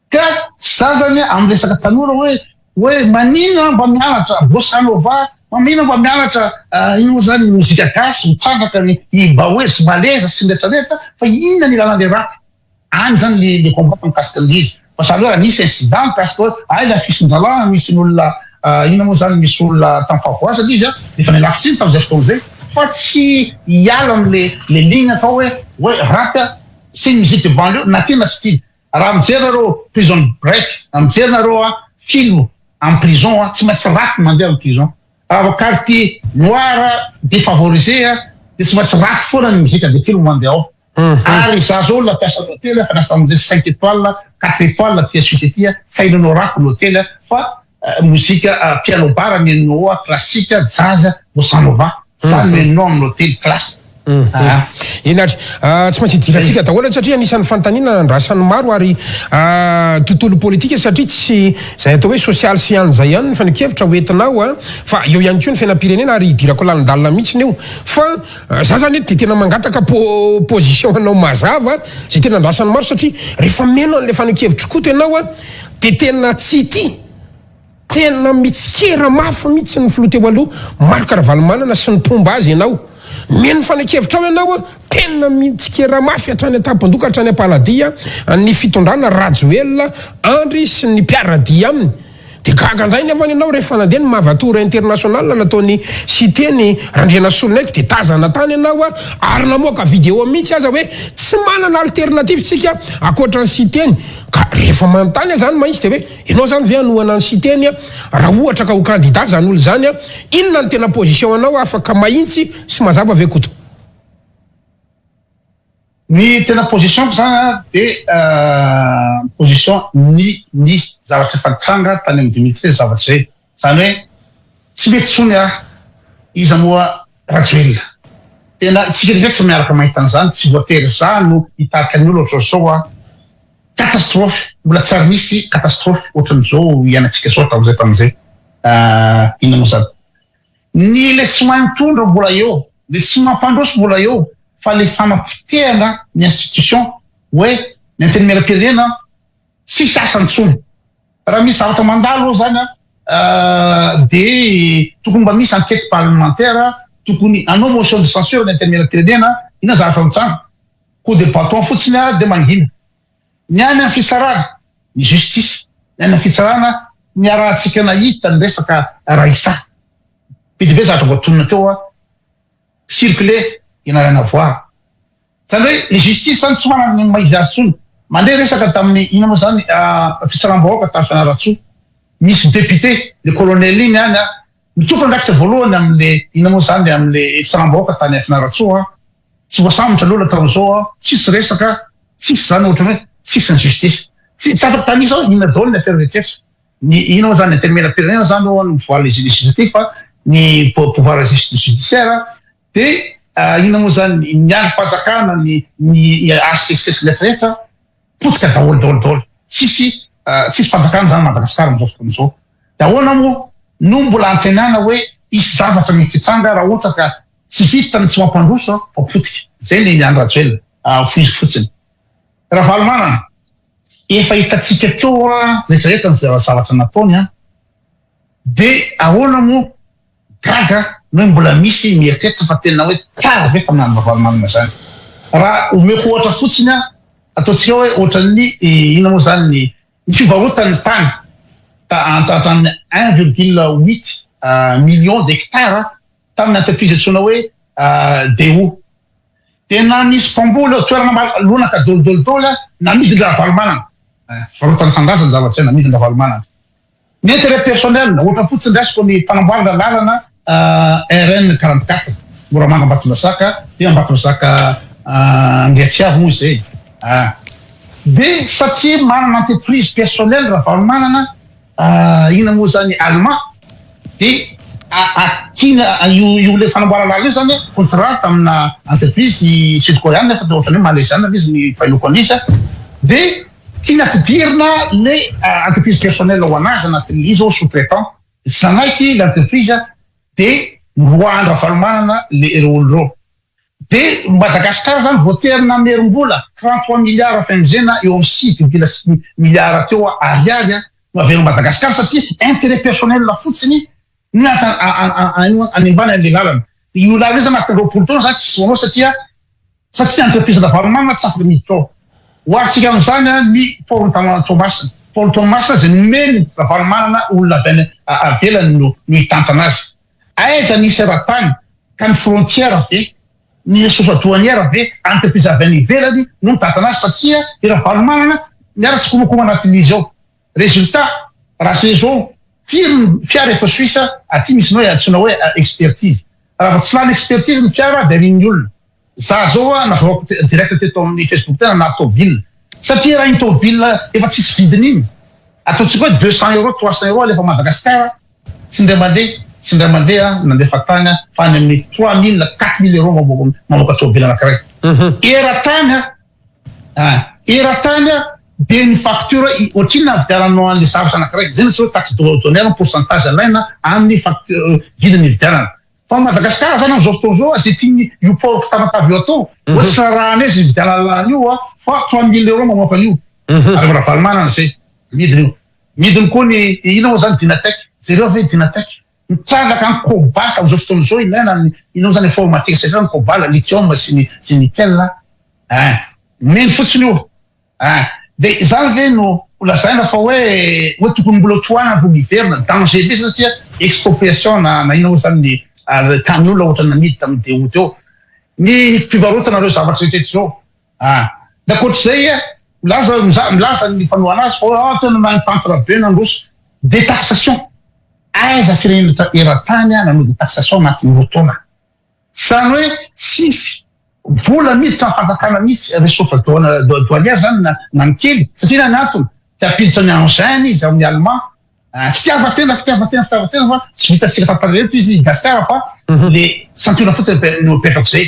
ka za zany amin'ny resaka tanora hoe maninona mba mianatra bossa nova maninona mba mianatra ino moa zany mozika gasy mitsandraka ny baoesy maleza sy nrehetrarehetra fa inona ny lalan'le rapy any zany le combat mikasika an'izy fa zany hoe raha nisy incident mikasika hoe la fisin-dralana misy olona ina moa zany misy olona tamin'ny favoazana izy defa ny lafitsiny tamin'izay fotoana zay fa tsy hiala am'le ligne atao hoe rapy c'est une musique de banlieue na tena style raha mijery nareo prison break mijery nareo film en prison tsy maintsy rapy mandeha amin'ny prison raha quartier noir défavorisé de tsy maintsy rapy foana ny muzika de film mandeha ao ary za zao olona mpiasa l'hôtel fa lasa amizay 5 étoiles 4 étoiles tia Suisse tia sainanao rapy l'hôtel fa muzika piano bar nenao classique jazz bossa nova zany menao amin'ny hôtel classe Inatry tsy maintsy diratsika daholo satria anisan'ny fanontaniana andrasan'ny maro ary tontolo politika satria tsy zay atao hoe social science zay ihany ny fanekevitra hoentinao fa eo ihany koa ny fiainam-pirenena ary idirako lalandalina mihitsy io fa za zany de tena mangataka position anao mazava zay tena andrasan'ny maro satria rehefa meno an'le fanekevitra koa tenao de tena tsy ity tena mitsikera mafy mihitsy ny filoha teo aloha maro karavalomanana sy ny pomba azy ianao meno fanekevitra ao ianao tena mitsikera mafy hatrany atapondoka hatrany apaladia ny fitondrana rajoelona andry sy ny mpiaradia aminy de gagandray ny avany ianao rehefa nandeha ny mavatoura international nataony citeny randriana solonaiky de tazana tany ianao ary namoaka vidéo mihitsy aza hoe tsy manana alternative tsika akoatra ny citeny ka rehefa manontany zany mahitsy de hoe ianao zany ve anohana ny citeny raha ohatra ka ho candidat zany olo zany inona ny tena position anao afaka mahitsy sy mazava ve koto ny tena position zany de position ny zavatra fatranga tany amin'ny 2013 zavatra zay zany hoe tsy mety tsony iza moa rajoelona tena tsika rehetra miaraka mahita an'izany tsy voatery za no hitarika ny olo ohatr'izao catastrophe mbola tsy ary misy catastrophe ohatran'izao ianantsika zao tamin'izay tamin'izay inona moa zany ny le tsy maintondra mbola eo le tsy mampandroso mbola eo fa le fanapotehana ny institution hoe ny antenimieram-pirenena tsisy asantsony raha misy zavatra mandalo zany de tokony mba misy enquête parlementaire tokony anao motion de censure ny antenimieram-pirenena ina zavatra mitsanga coup de bâton fotsiny de mangina ny any amin'ny fitsarana ny justice ny any amin'ny fitsarana ny arahantsika nahita ny resaka raisa be zavatra voatonona teo circuler inarana voir zany hoe ny justice zany tsy manana ny maizy azy tsony mandeha resaka tamin'ny ina moa zany fisaram-bahoaka tamin'ny Fianaratsoa misy député le colonel iny any mitsoka andrakitra voalohany amin'le ina moa zany amin'le fisaram-bahoaka tany Fianaratsoa tsy voasambotra lola tamin'izao tsisy resaka tsisy zany ohatra hoe tsisy ny justice tsy afaka tanisa inona daholo ny affaire rehetra ny ina moa zany antenimieram-pirenena zany ny pouvoir législatif fa ny pouvoir judiciaire de ina moa zany ny androm-panjakana ny ACCS rehetra potika daholo tsisy fanjakana zany Madagasikara am'izao fotoan'izao dahoana moa no mbola antenana hoe isy zavatra mety hitranga raha ohatra ka tsy vitany tsy mampandroso fa potika zay ny andrajoelona fotsiny raha valomanana efa hitatsika teo rehetrarehetra ny zavatra nataony de ahoana moa gaga no mbola misy mieritreritra fa tena hoe tsara ve fa minana valomanana zany raha omeko ohatra fotsiny ataontsika hoe ohatran'ny ina moa zany ny fivarotany tany tany 1,8 million d'hectares tamin'ny entreprise antsoina hoe DO tena nisy mpamboly toerana lonaka dolodolodolo namidiny raha valomanana fivarotany fandrazany zavatra namidiny raha valomanana ny intérêt personnel ohatra fotsiny rasiko ny fanamboarana lalana RN 44 Moramanga Ambatondrazaka dia Ambatondrazaka Angiatsiavo moa izay de satria manana entreprise personnelle raha valomanana ina moa zany allemand de tiana io le fanamboarana io zany contrat tamina entreprise sud-coréenne fa ohatrany hoe malaiziana izy ny failoko anisa de tiana fidirina le entreprise personnelle ho anazy anatin'izy ao sous-traitant tsy nanaiky l'entreprise de roandra valomanana le olo de Madagasikara zany voaterina merom-bola 33 milliards fainzena eo amin'ny 6,6 milliards teo ariary no avero Madagasikara satria intérêt personnel fotsiny no animbana an'le lalana io lalana zany anatin'ny roapolo taona zany tsisy manao satria entreprise da valomanana tsy afaka miditra ao hoaritsika amin'izany ny Paul Thomas zay nomeny raha valomanana olona avelany no hitantana azy aiza nisy ara-tany ka ny frontière ve ny sofa douanière ve entreprise avy any ivelany no mitantana azy satria raha valomanana niara-tsy komokomo anatin'izy ao résultat raha se zao fiara efa suisse aty misy no atsona hoe expertise raha tsy lany expertise ny fiara de arin'ny olona za zao navaoko direct teto amin'ny Facebook tena na tobile satria raha iny tobile efa tsisy vidiny iny ataontsika hoe 200 €, 300 € alefa Madagasikara tsy ndray mandeha sy ndray mandeha nandefa tany fany amin'ny 3000 na 4000 euros mamoaka tômôbily anankiray. Eratany dia ny facture ohatriny navidiaranao an'le zavatra anankiray zay tsy hoe taxe douanière pourcentage alaina amin'ny vidiny vidianana. Fa Madagasikara zany am'izao fotoana zao zay tiany io port tamatavy eo atao ohatsy raha nezy vidiana lany io fa 3000 euros mamoaka an'io. Ary raha valmanana zay midiny io. Midiny koa ny ino moa zany Dynatec, zareo ve Dynatec mitrangaka ny cobalt am'izao fotoana zao ilaina ino zany informatique satria ny cobalt lithium sy nickel meny fotsiny io. Dia zany ve no lazaina fa hoe tokony mbola tohana ro miverina danger be satria expropriation na ino zany ny tany olona ohatra namidy tamin'ny DO teo ny fivarotana reo zavatra rehetra zao. Da koatr'izay milaza ny mpanohana azy fa tena nanipantora be nandroso détaxation aiza firenena eran-tany nanao détaxation anatin'ny roa taona. Zany hoe tsisy vola miditra fanjakana mihitsy ressource douanière zany na ny kely satria nanatony tiapiditra ny engin izy amin'ny allemand fitiavatena fa tsy vitatsika tampaleto izy Gaspard fa le ceinture fotsiny no petraky zay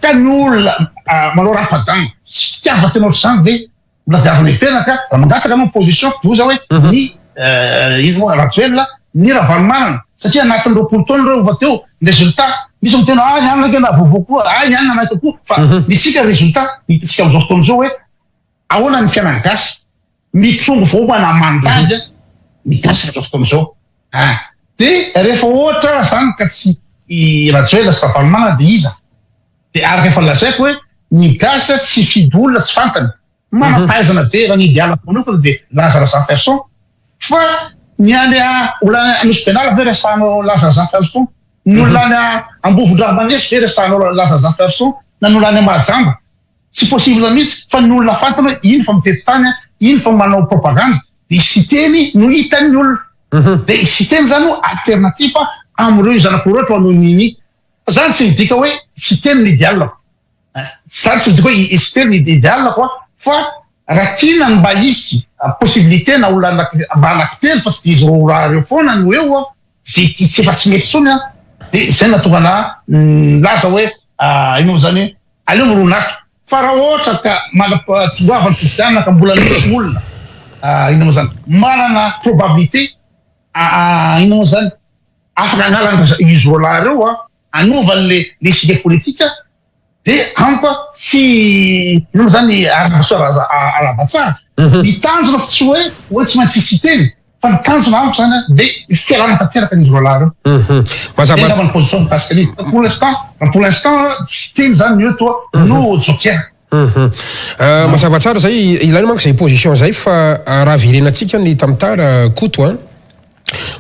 ka ny olona manao rapadana sy fitiavatena ohatr'izany dia mbola diavana penaka raha mangataka anao position doza hoe ny izy moa ratoela ny raha valmanana satria anatin'ny 20 taona reo va teo résultat misy mitena ianake na vovo koa ianna anake koa fa nisika résultat hitantsika am'izao fotoana zao hoe ahoana ny fiainana gasy mitrongo vahoana mandady migasy am'izao fotoana zao. Dia rehefa ohatra zany ka tsy ratoela sy fahavalmanana dia iza dia araka efa lazaiko hoe ny gasy tsy fidolona tsy fantany manampahaizana be raha ny idéal manokana dia laza personne fa ny any olana anosy penala ve resanao laza personne ny olana ambovondraha manesy ve resanao laza personne na ny olana mahajamba tsy possible mihitsy fa ny olona fantana ino fa mitety tany ino fa manao propagande dia siteny no hitany olona dia siteny zany ho alternative am'ireo zanak'oratra ho anoniny zany tsy midika hoe siteny ny idéal zany tsy midika hoe siteny ny idéal koa fa raha tiana mba hisy possibilité na olona mba anankitelo fa tsy dizy raha reo foana no eo zay tsy efa tsy mety tsony dia zay natokana laza hoe ino zany aleo mironato fa raha ohatra ka manatoavany fidianana ka mbola misy olona ino zany manana probabilité ino zany afaka analana izy rola reo anovany le sike politika dia ampa tsy ino zany arabatsara ny tanjona fa tsy hoe tsy maintsy siteny fa ny tanjona ampo zany dia fialana tanteraka n'izy rola reo zay ny position mikasika an'iny pour l'instant siteny zany eo toa no jokiana. Mazava tsara zay ilaina manko zay position zay fa raha virenantsika ny tamitara koto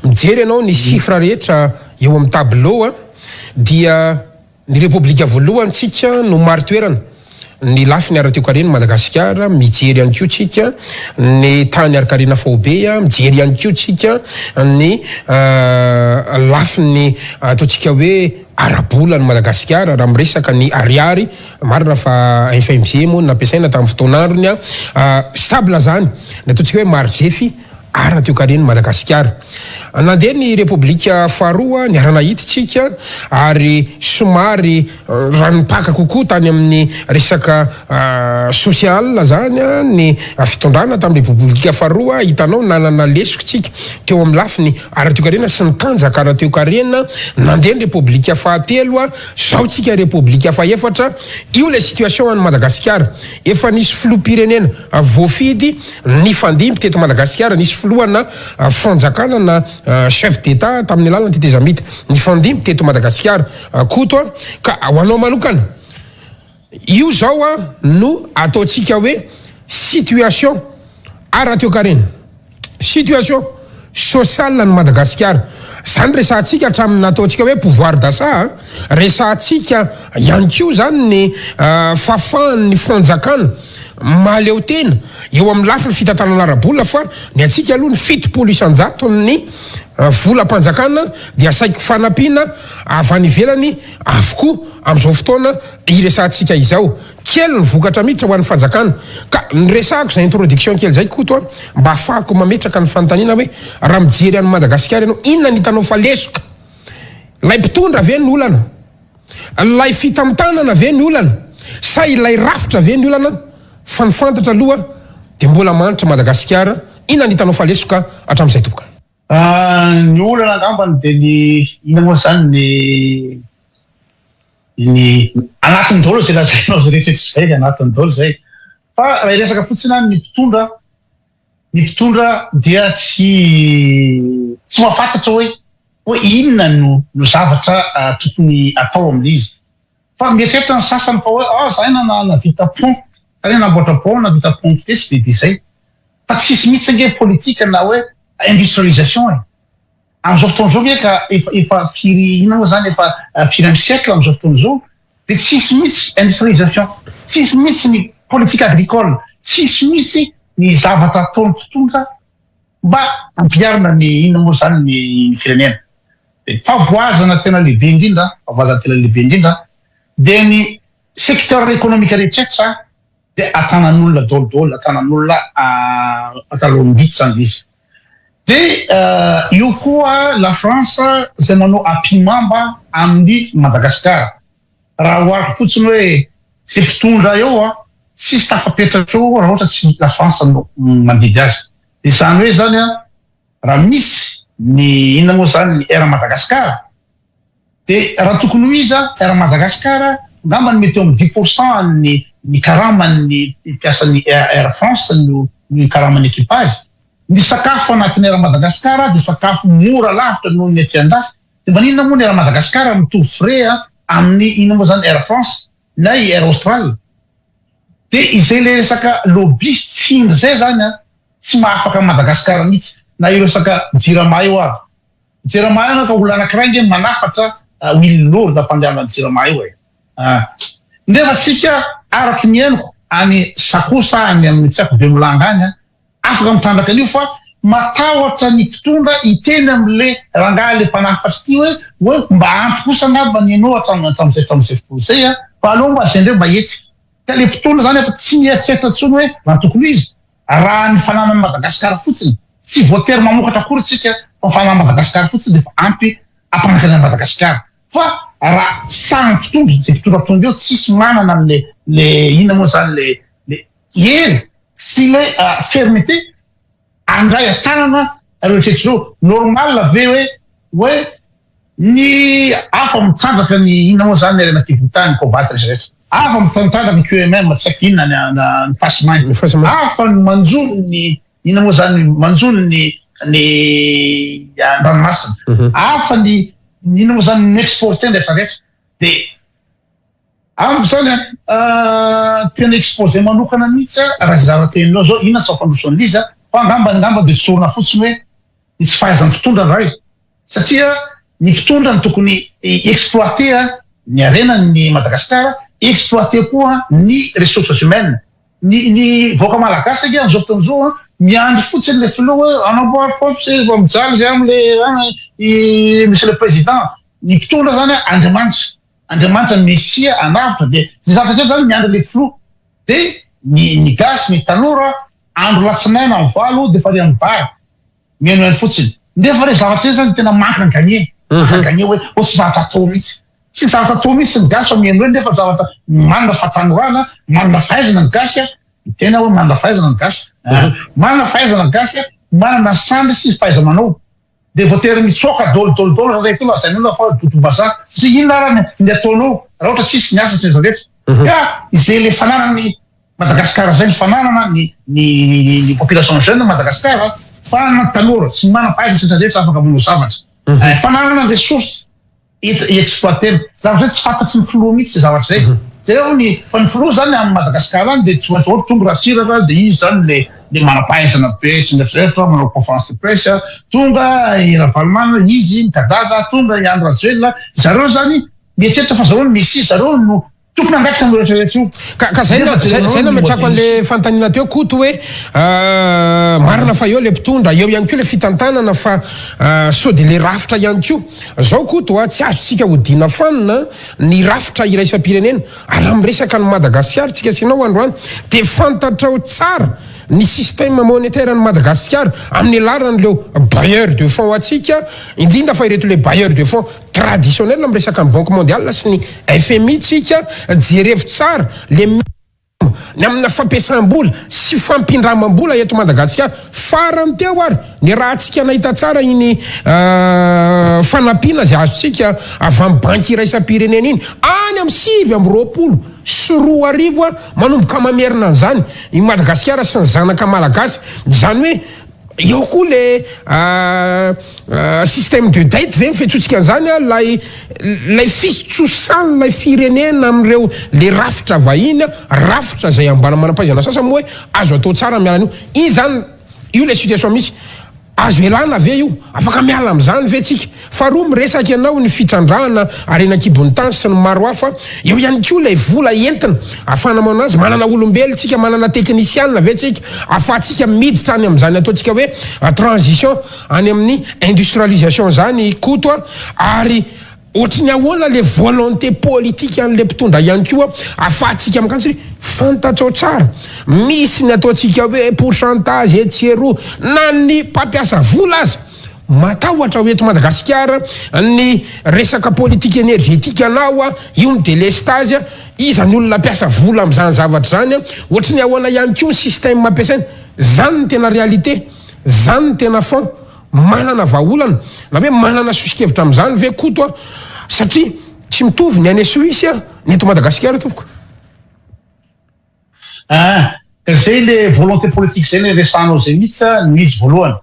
mijery ianao ny chiffre rehetra eo amin'ny tableau dia ny repoblika voalohantsika no maro toerana ny lafiny ara-teokarena Madagasikara mijery ihany koa tsika ny tany arakarena Faobe mijery ihany koa tsika ny lafiny ataontsika hoe arabolany Madagasikara raha miresaka ny ariary marina fa FMG moa nampiasaina tamin'ny fotoan'androny stable zany ny ataontsika hoe marjefy ara-teokarena Madagasikara. Nandeha ny repoblika faharoa ny aranahititsika ary somary ranopaka kokoa tany amin'ny resaka social zany ny fitondrana tamin'ny repoblika faharoa hitanao nanana lesoko tsika teo amin'ny lafiny ara-teokarena sy ny tanjaka ara-teokarena. Nandeha ny repoblika fahatelo zao tsika repoblika fahaefatra io le situation any Madagasikara efa nisy filoham-pirenena voafidy ny fandimby teto Madagasikara nisy filohana fanjakana na chef d'état tamin'ny alalana tetezamita ny fandimby teto Madagasikara koto ka ho anao manokana io zao no ataontsika hoe situation ara-teokarena situation sociale ny Madagasikara zany resantsika hatramin'ny ataontsika hoe pouvoir d'achat resantsika ihany koa zany ny fahafahan'ny fanjakana maleo tena eo amin'ny lafiny fitantanana arabola fa ny atsika aloha ny 7 isanjato amin'ny volam-panjakana dia saiko fanampiana avy any ivelany avokoa amin'izao fotoana iresantsika izao kely ny vokatra mihitsy ho an'ny fanjakana ka niresako zay introduction kely zay koto mba ahafahako mametraka ny fanontaniana hoe raha mijery any Madagasikara ianao inona ny hitanao fa lesoka lay mpitondra ve ny olana, lay fitamtanana ve ny olana, sa ilay rafitra ve ny olana, fa ny fantatra aloha dia mbola manitra Madagasikara. Ina ny hitanao falesoka hatramin'izay topoka? Ny olana angambany dia ina moa zany ny anatin'ny daholo zay lazainao zay rehetra zay anatin'ny daholo zay. Fa raha resaka fotsiny ny mpitondra dia tsy mahafantatra hoe inona no zavatra tokony atao amin'ilay izy. Fa mieritreritra ny sasany fa hoe zay navita pont, zay namboatra pont, navita pont te tsy dia zay. Fa tsisy mihitsy ange politika na hoe industrialisation e. Amin'izao fotoana izao ka efa firy ina moa zany efa firy amin'ny siècle amin'izao fotoana izao dia tsisy mihitsy industrialisation, tsisy mihitsy ny politique agricole, tsisy mihitsy ny zavatra ataon'ny mpitondra mba ampiarina ny ina moa zany ny firenena. Favoazana tena lehibe indrindra dia ny secteur économique rehetrarehetra dia atanan'olona daolodolo, atanan'olona atalohan'bitsy zany izy. Dia io koa la France zay manao ampimamba amin'ny Madagasikara. Raha ohariko fotsiny hoe sy mpitondra eo tsisy tafapetratra eo raha ohatra tsy la France no mandidy azy. Dia izany hoe zany raha misy ny inona moa zany ny air Madagasikara dia raha tokony ho izy air Madagasikara ngamba ny mety eo amin'ny 10% ny karamany mpiasan'ny Air France ny karamany équipage. Ny sakafo anatin'ny air Madagasikara dia sakafo mora lavitra noho ny aty andafy. Dia maninona moa ny air Madagasikara mitovy frais amin'ny inona moa zany Air France na Air Austral. Dia izay le resaka lobbyiste tsindry zay zany tsy mahafaka Madagasikara mihitsy. Na io resaka Jirama io ary. Jirama io ka olona anankiray nge manafatra Will Lord mpandehanana Jirama io e. Nefa tsika araky ny henoko any sakosa any amin'ny tsy haiko be molanga any afaka mitandrika an'io fa matahotra ny mpitondra iteny amin'le rangahy le mpanafatra ty hoe mba ampy kosa ngamba ny ianao hatramin'izay zay fa aloha mba zay ndreo mba hetsika. Ka le mpitondra zany efa tsy mieritreritra ntsony hoe raha tokony izy raha ny fananany Madagasikara fotsiny tsy voatery mamokatra akory tsika fa fananany Madagasikara fotsiny dia fa ampy ampanakana Madagasikara. Fa raha samy mpitondra zay mpitondra eo tsisy manana le ina moa zany le hery sy le fermeté andray atanana rehetrrehetra normal ve hoe ny afa mitsandraka ny ina moa zany ny arena kivotany kombatra rehetra, afa mitsandraka ny QMM tsy haiko inona ny fasemainy, afa ny manjono ny ina moa zany manjono ny ranomasina, afa ny ina moa zany ny exporté rehetrarehetra. Dia am'izany tena exposé manokana mihitsy raha zava-teninao zao inona tsy fampandrosoan'ny izy fa ngamba dia tsorina fotsiny hoe ny tsy fahaizan'ny mpitondra ray. Satria ny mpitondra ny tokony exploité ny arenany Madagasikara, exploité koa ny ressources humaines. Ny voaka malagasy ake am'izao fotoana izao miandry fotsiny le filoha anamboary popsy vao mijaly zay am'le monsieur le président. Ny mpitondra zany Andriamanitra Mesia anafitra dia zay zavatra zany miandry le filoha. Dia ny gasy ny tanora andro latsinaina amin'ny valo dia fa ry amin'ny bara mihaino fotsiny. Nefa le zavatra zany tena manka ny gagné hoe tsy zavatra atao mihitsy. Tsy zavatra atao mihitsy ny gasy fa mihaino hoe nefa zavatra manana fahatanorana, manana fahaizana ny gasy tena hoe manana fahaizana ny gasy. Manana fahaizana ny gasy, manana sandry sy fahaiza-manao. Dia voatery mitsoaka dolo raha rehetra lazainao fa dotom-bazaha sy inona raha ny ataonao raha ohatra tsisy ny asa tsy rehetra. Ka izay le fananany Madagasikara zay ny fananana ny population jeune Madagasikara fananana tanora sy manana fahaiza rehetra afaka manao zavatra. Fananana ressources exploité zavatra zay tsy fantatsy ny filoha mihitsy zavatra zay. Zay ny fa ny filoha zany amin'ny Madagasikara any dia tsy maintsy ohatra tonga ratsiraka dia izy zany le manampahaizana be sy nefa manao conférence de presse tonga i Ravalomanana izy mikadada tonga i Andro Rajoelina zareo zany mieritreritra fa zareo misy zareo no tokony angatitra ny rehetrarehetra io. Ka zay na metrako an'le fanontaniana teo koto hoe marina fa eo le mpitondra eo ihany koa le fitantanana fa sao dia le rafitra ihany koa zao koto tsy azotsika hodina fanina ny rafitra iraisam-pirenena ary amin'ny resaka ny Madagasikara tsika sinao androany dia fantatrao tsara ny système monétaire ny Madagasikara amin'ny alaran'leo bailleur de fonds atsika indrindra fa ireto le bailleur de fonds traditionnel amin'ny resaka ny banque mondiale sy ny FMI tsika jerevy tsara le ny amina fampiasam-bola sy fampindramam-bola eto Madagasikara farany teo ary ny raha antsika nahita tsara iny fanampiana zay azontsika avy amin'ny banky iraisam-pirenena iny any amin'ny 7 manomboka mamerina an'izany i Madagasikara sy ny zanaka malagasy zany hoe eo koa le système de dette ve fetsotsika an'izany lay fisitsosany lay firenena amin'ireo le rafitra vahiny rafitra zay ambana manam-pahaizana sasa moa hoe azo atao tsara miala an'io iny zany io le situation misy azo elana ve io afaka miala amin'izany ve tsika faharoa miresaka ianao ny fitrandrahana arenakibon'ny tany sy ny maro hafa eo ihany koa lay vola entina afanamo anazy manana olombelo tsika manana teknisiana ve tsika afatsika miditra any amin'izany ataontsika hoe transition any amin'ny industrialisation zany koto ary ohatriny ahoana le volonté politique an'le mpitondra ihany koa afatsika amin'kany fantatrao tsara misy ny ataontsika hoe pourcentage etsero na ny mpampiasa vola aza matahotra ho eto Madagasikara ny resaka politique énergétique anao io ny délestage izany olona mpiasa vola amin'izany zavatra zany ohatriny ahoana ihany koa ny système mampiasaina zany ny tena réalité zany ny tena fond manana vahaolana na hoe manana sosikevitra amin'izany ve koto satria tsy mitovy ny any Suisse ny eto Madagasikara tompoko zay le volonté politique zay le resanao zay mihitsy misy voalohany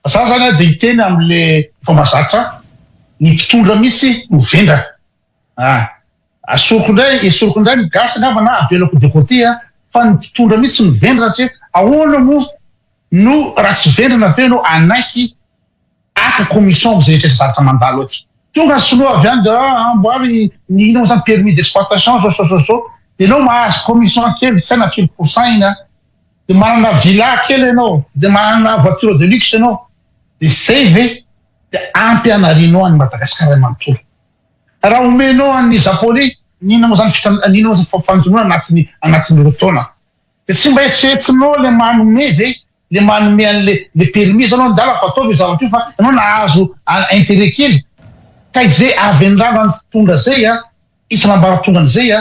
za zany dia hiteny amin'le famazatra ny mpitondra mihitsy movendra asoroko indray ny gasy angamba na avelako de côté fa ny mpitondra mihitsy movendra satria ahoana moa no raha tsy vendrana ve no anaiky aka commission zay fezaraka mandalo aty tonga soloa avy any de amboary ny ino zany permis d'exploitation so de nao mahazo commission kely tsy na 10% ina de manana villa kely ianao de manana voiture de luxe ianao de zay ve de ampy anarinao any Madagasikara manontolo raha omenao any japonais nina moa zany fanjonona anatin'ireo taona de tsy mba eritreretinao le manome ve le manome an'le permis zanao ndala fa ataovy zavatra io fa ianao nahazo intérêt kely ka izay avy andrano any tonga zay isy nambaratonga an'izay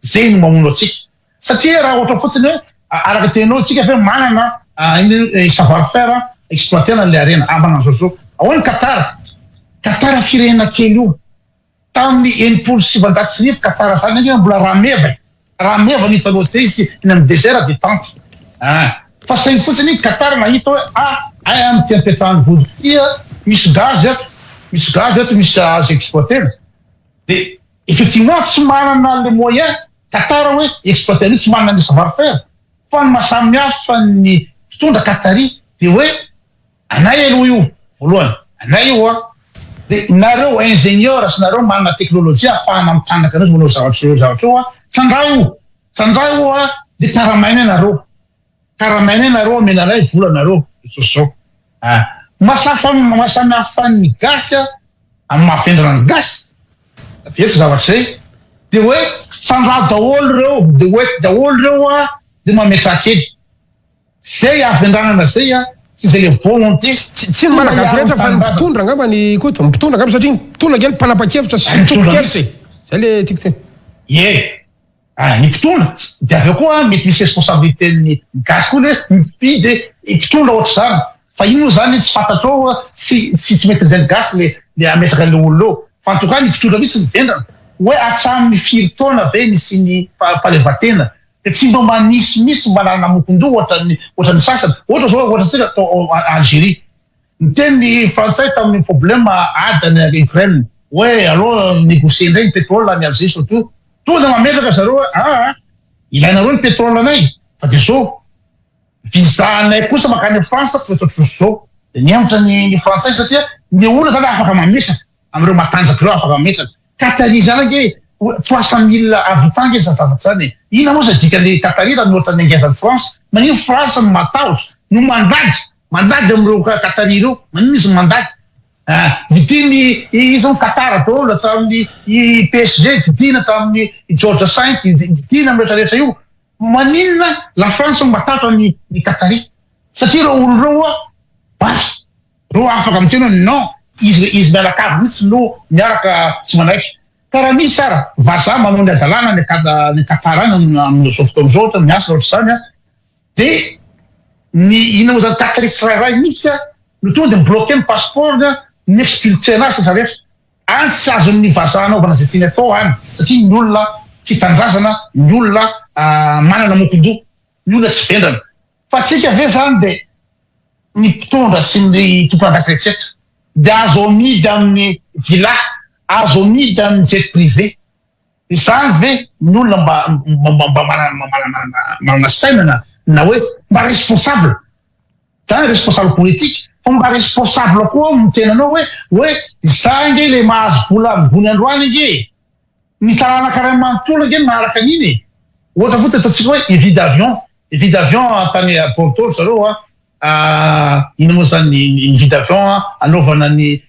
zay no mamono atsika satria raha ohatra fotsiny hoe araka tenao tsika fe manana savoir faire exploitena le arena ambana zozo ahoany Qatar firenena kely io tamin'ny 700 Qatar zany mbola rameva ny taloha te izy iny amin'ny désert détente fa sainy fotsiny Qatar nahita hoe ay amin'ny tiampetrahany vodikia misy gaz eto misy azo exploitena de effectivement tsy manana le moyen Qatar hoe exploitena tsy manana ny savoir faire fa ny mahasamihafa ny mpitondra Qatari de hoe anay aloha io voalohany anay io de nareo ingénieur sy nareo manana teknôlôjia ahafahana mitanaka anazy manao zavatra io tsandray io de karamaina nareo amenaray vola nareo so mahasamihafa ny gasy amin'ny mahampendrana ny gasy veto zavatra zay de hoe sandra daholo reo de hoe daholo reo de mametra kely zay avendranana zay sy zay le volonté tsy ny malagasy rehetra fa mpitondra angamba ny koto mpitondra angamba satria mpitondra ngely mpanapa-kevitra sy tompo-kevitra zay le tiako teny ny mpitondra de aveo koa mety misy responsabilité ny gasy koa le mipidy mpitondra ohatra zany fa ino zany tsy fantatrao tsy mety zay ny gasy le ametraka le olonao fa en tout cas ny mpitondra misy mivendrana hoe atramin'ny firy taona ve misy ny falevatena de tsy mba manisy mihitsy mba nanamokon-doha ohatra ny sasany ohatra tsika atao Algérie miteny ny frantsay tamin'ny problème adany Ukraine hoe aloha négocier indray ny pétrole any Algérie surtout to da mametraka zareo ilainareo ny pétrole anay fa de zao visa anay kosa makany France tsy mety zao de niamatra ny frantsay satria ny olona zany afaka mametraka am'ireo matanjaka reo afaka mametraka Qatari zany ake 300,000 habitants nge zavatra zany ina moa sadikany Qatari raha nohatra ny angezan'ny France manino France no matahotra no mandady am'ireo Qatari reo manino izy mandady vitiny izao Qatar daholo tamin'ny PSG vidina tamin'ny George V vidina am'rehetrarehetra io maninona la France mba tafa ny Qatari satria reo olo reo basy reo afaka amiteny hoe non izy mianakavy mihitsy no miaraka tsy manaiky karaha misy sara vaza manao ny adalàna ny Qatar amin'izao fotoan'izao ohatra miasa ohatra zany de ny ina moa zany Qataris rairay mihitsy no tonga de mibloqué ny passeport ny expulsé anazy rehetra any tsy azon'ny vaza anaovana zay tiany atao any satria ny olona fitandrazana ny olona manana mokodo ny olona tsy vendrana fa tsika ve zany de ny mpitondra sy ny tompon'andakirehetra de azo amidy amin'ny villa azo amidy amin'ny jet privé izany ve ny olona mba manana sainana na hoe mba responsable zany responsable politique fa mba responsable koa mitenanao hoe zange le mahazo vola ambony androany inge ny karana karaha manontolo nge maharaka an'iny ohatra foty ataontsika hoe vide avion tany Porto zareo ina moa zany ny vide avion anaovana ny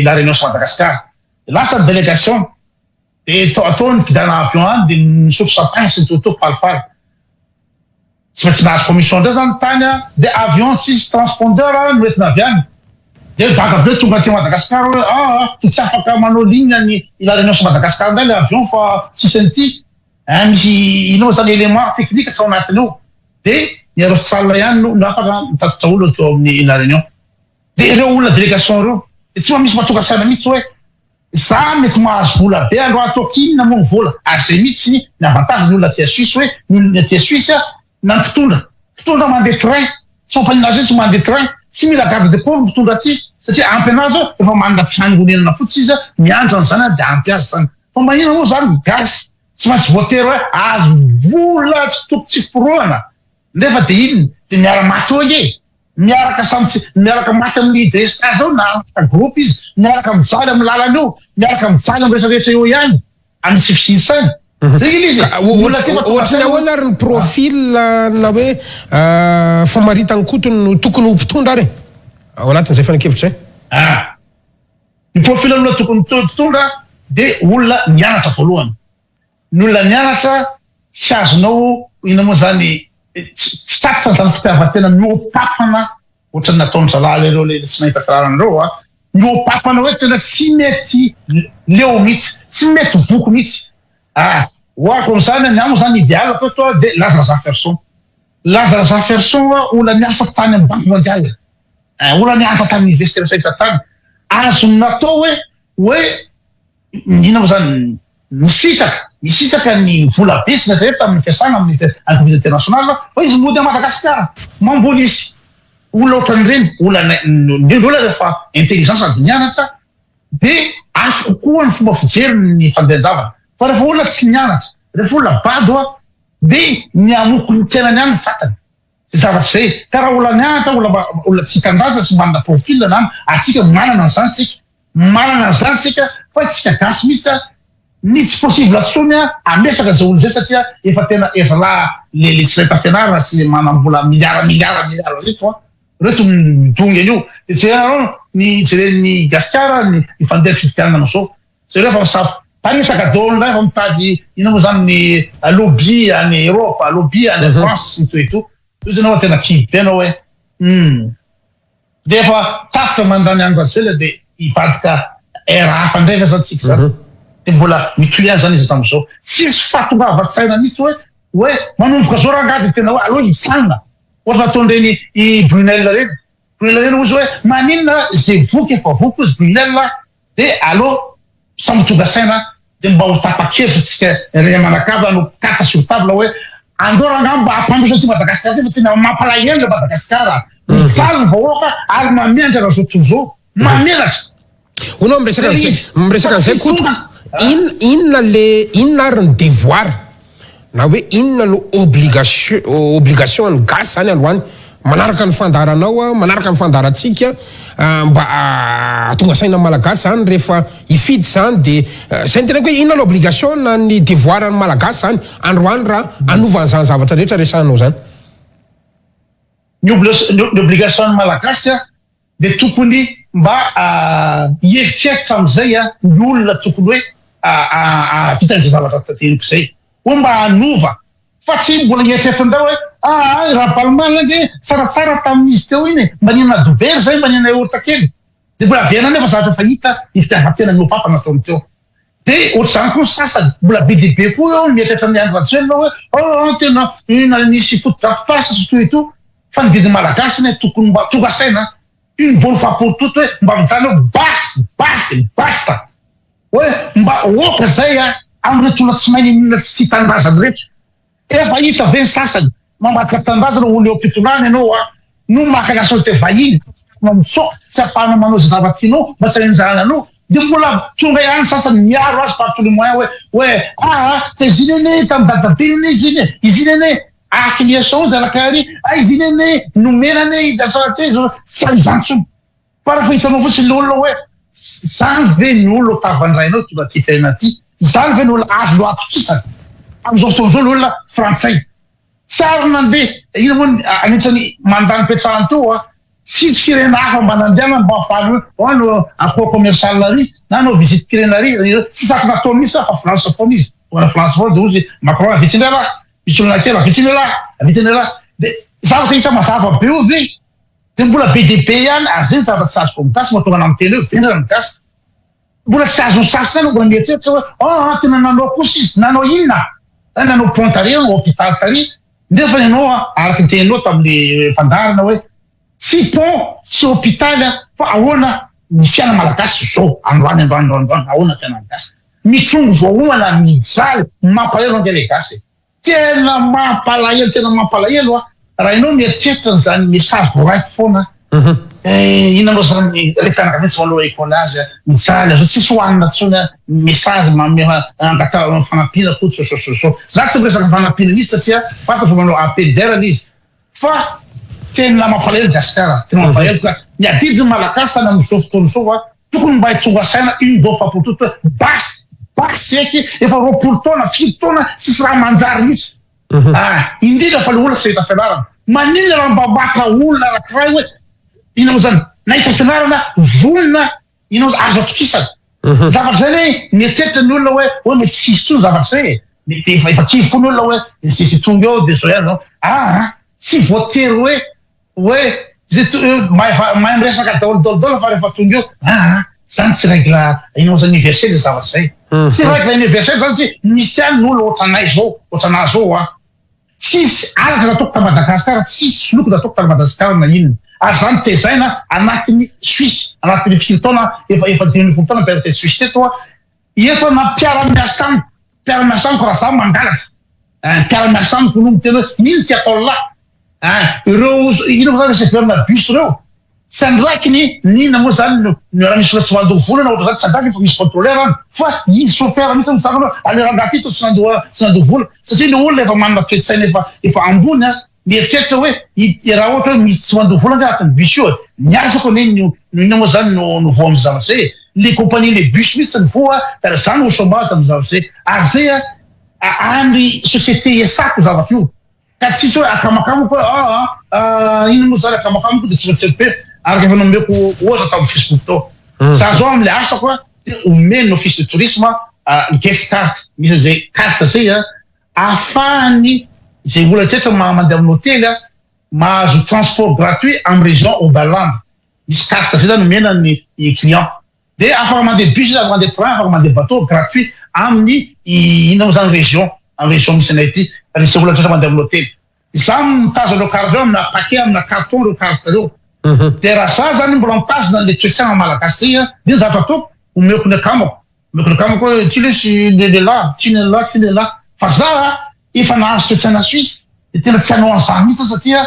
la réunion sur Madagascar lasa délégation de ataony mpidana avion any de misotro sapagny sy nytotoko falifaly tsy maintsy nahazo commission ndray zany tany de avion tsisy transpondeur no entina avy any de dagabe tonga aty Madagascar hoe tsy afaka manao ligne ny la réunion sur Madagascar ndray le avion fa tsisy an'ity misy ino zany élément technique sy ao anatiny io de ny Australie ihany no afaka mitatitra olo teo amin'ny la réunion de ireo olona délégation reo de tsy misy mahatonga saina mihitsy hoe za mety mahazo vola be andro ataoko inona moa ny vola azay mihitsy ny avantage ny olona tia Suisse hoe ny olona tia Suisse na ny fitondra mandeha train tsy mampanina azy hoe tsy mandeha train tsy mila garde de corps mitondra aty satria ampy anazy efa manana trangonenana fotsy izy miandro an'izany de ampy azy zany fa mahina moa zany gasy tsy maintsy voatery hoe azo vola tsy toko tsy foroana nefa de inona de miara-maty hoe nge miaraka maty amin'ny DSK zao na groupe izy miaraka mijaly amin'ny lalana io miaraka mijaly amin'ny rehetrarehetra eo ihany amin'ny tsy fisinsainy ohatrany ahoana ary ny profil na hoe famaritany kotony no tokony ho mpitondra ary ao anatin'izay fanakevitra ny profil olona tokony mpitondra de olona nianatra voalohany ny olona nianatra tsy azonao ina moa zany tsy tapitra zany fitiavatena miopapana ohatrany nataony zalaly ireo le tsy mahita firaranareo miopapana hoe tena tsy mety leo mihitsy tsy mety boky mihitsy oako am'izany ny amo zany idéal atao de Lazare Jefferson olona niasa tany amin'ny banque mondiale olona niasa tany université rehetra tany azo natao hoe ina moa zany misitaka ny vola be sy rehetra amin'ny fiasana amin'ny communauté internationale hoe izy mody a Madagascar mamboly izy olona ohatran'ireny olona rehefa intelligence ady nianatra de afaka koa ny fomba fijery ny fandanjavana fa rehefa olona tsy nianatra rehefa olona bado de ny amoko ny tsenany any fatany sy zavatry zay karaha olona nianatra olona tsy tandaza sy manana profil nany atsika manana an'izany tsika fa tsika gasy mihitsy ny tsy possible atsony amesaka zay olo zay satria efa tena la le tsy reta fianarana sy le manambola miliara zay to reto midongy an'io de tsy arao ny jereny Gaspard ny fandeha fitianana zao tsy rehefa misafo tany takadolo ndray fa mitady ina moa zany ny lobby any Europe lobby any France sy toeto izy anao tena kidy tena hoe de efa tsafika mandany andro atsela de ivadika era hafa ndray fa zany tsika zany de mbola mitoyany zany izy tam'izao tsy misy fahatongavan-tsaina mihitsy hoe manomboka zao raha ngady tena hoe aloha hitsangana ohatra ataon'ireny i Brunel reny ozy hoe maninona zay voky efa voky izy Brunel de aloha samby tonga saina de mba ho tapa-kevitsika reny manakava no kata sur table hoe andro raha mba ampandrosa ty Madagascar fa tena mampalahelo Madagascar mijaly ny vahoaka ary mamiandry raha zao tontolo zao mamelatra honao miresaka an'izay koto inona ary ny devoir na hoe inona no obligation ny gasy zany aloany manaraka ny fandaranao manaraka ny fandaratsika mba tonga saina malagasy zany rehefa ifidy zany de zay ny tena hoe inona l'obligation na ny devoir ny malagasy zany androany raha anovany zany zavatra rehetra resanao zany ny obligation ny malagasy de tokony mba hieritreritra am'izay ny olona tokony hoe vitan'izay zavatra tateriko zay hoe mba anova fa tsy mbola ieritreritandao hoe raha Palma de tsaratsara tamin'izy teo iny mba nina dobery zay mba nina eorta kely de mbola avena nefa zavatra fahita ifitiavatena miopapa nataony teo de ohatr'izany koa sasany mbola be de be koa eo mietratra amin'ny andro vatselo hoe tena ina nisy fotodrafitrasa sy toy to fa ny didi malagasy ne tokony mba tonga saina une bonne fois pour toutes hoe mba mijany hoe basta hoe mba oka zay amin'ny retona tsy mainy mihina tsy fitanindrazany rehetra efa hita ve ny sasany mamataka tandrazana olo eo am-pitolany ianao no maka nationalité vahiny mamitsoka tsy afahana manao zay zavatra mba tsy hainjahana anao de mbola tonga ihany sasany miaro azy par tous les moyens hoe izy iny ane tamin'ny dadabeny izy iny ane affiliation jalakary izy iny ane nomena ane idasaate tsy an'izany tsony fa raha fa hitanao fotsiny olona hoe zany ve ny olo tavandrainao tonga ty fiaina ty zany ve ny olona azo lo atokisany am'izao fotoan'izao ny olona frantsay tsary nandeha ina moa anisan'ny mandany petrahany teo tsisy firena hafa mba nandehanany mba ahafahany hoe no accord commercial ary na no visite pirenary tsy sasy nataony mihitsy fa France foana izy na France foana de ozy Macron avitsiny raha misy olona kely avitsiny raha de zavatra hita mazava be io ve de mbola be de be ihany azay zavatra tsy azoko mitasy mahatonga ana miteny hoe venera mikasy mbola tsy azony sasy any mbola mietreritra hoe tena nanao kosa izy nanao inona nanao pont tary hôpital tary nefa ianao araky ny teninao tamin'le fandarana hoe tsy pont tsy hôpital fa ahoana ny fiaina malagasy zao androany ahoana fiaina malagasy mitrongo voaomana mijaly mampalahelo andele gasy tena mampalahelo raha ianao mieritreritra zany message voaraiky foana inanao zany le mpianaka mihitsy manao écolage mijaly azo tsisy hoanina tsony message angata fanampiana kotsosososô za tsy miresaka fanampiana izy satria fata fa manao appel d'air izy fa tena mampalahelo gasikara tena mampalahelo ka miadidiny malagasy any am'izao fotoana zao tokony mba hitonga saina une bonne fois pour toutes basy eky efa roapolo taona fito taona tsisy raha manjary mihitsy indrindra fa le olona tsy hita fianarana maninona raha mba maka olona rakiray hoe inao zany nahita fianarana volona inao azo atokisana zavatra zany mietreritra ny olona hoe mety sisy tsony zavatra zay mety efa tsy fony olona hoe sisy tonga eo de zao ihany tsy voatery hoe mahay resaka daolodolodolo fa rehefa tonga eo zany tsy règle inao zany universel zavatra zay tsy règle universel zany tsy misy any ny olo ohatranay zao tsisy araka nataoko ta Madagasikara tsisy loko nataoko ta Madagasikara na inona ary zany tezaina anatin'ny Suisse anatin'ny filo taona efa 2000 taona période Suisse teto eto na mpiara-miasa amiko raha za mangalatra mpiara-miasa amiko no miteny hoe mino ty atao la ireo ino zany reseverna bus reo sandraikiny nina moa zany raha misy tsy mandoha volana ohatra zany sandraky fa misy contrôleur any fa iny chauffeur mihitsy misakana alerangaty tsy nandoha vola satria le olona efa manana toe-tsaina efa ambony mieritreritry hoe raha ohatra hoe misy tsy mandoha vola anatin'ny bus io miasako ina moa zany no voa amin'ny zavatra zay le compagnie le bus mihitsy ny voa zany ho chômage amin'ny zavatra zay ary zay any société esako zavatra io ka tsisy hoe akamakamako hoe ino moa zany akamakamako de tsy matseripe araka efa nomeko ohatra tamin'ny Facebook tao za zao am'le asako omeny office de tourisme guest carte misy zay carte zay ahafahany zay olona tretra mandeha amin'ny hôtely mahazo transport gratuit amin'ny région Oberland misy carte zay zany omena ny client de afaka mandeha bus izy mandeha train afaka mandeha bateau gratuit amin'ny ina zany région misy anay ty misy olona tretra mandeha amin'ny hôtely za mitazo reo carte reo amina paquet amina carton reo carte reo de raha za zany mbola mitazona le toetrana malagasy zay de zavatra ataoko omeko ny akamako hoe ty lesy lelah ty lelah fa za efa nahazo toetrana Suisse de tena tsy hanao an'izany mihitsy satria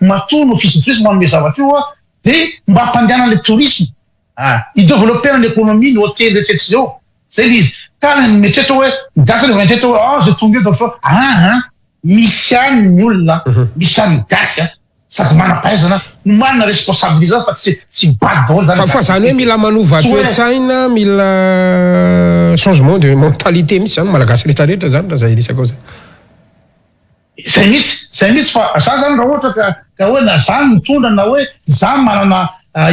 matono office de tourisme manome zavatra io de mba hampandehanany le tourisme idéveloppena l'économie ny hôtely rehetrrehetra reo zay le izy tany mietreritra hoe gasany mietreritra hoe zay tonga eo daso misy any ny olona misy any gasy sady mana-pahaizana no manana responsabilité fa tsy bady daholo zany fa zany hoe mila manova toe-tsaina mila changement de mentalité mihitsy zany malagasy rehetrarehetra zany raha zay resaka ao zay zay mihitsy fa za zany raha ohatra ka hoe na zany mitondra na hoe za manana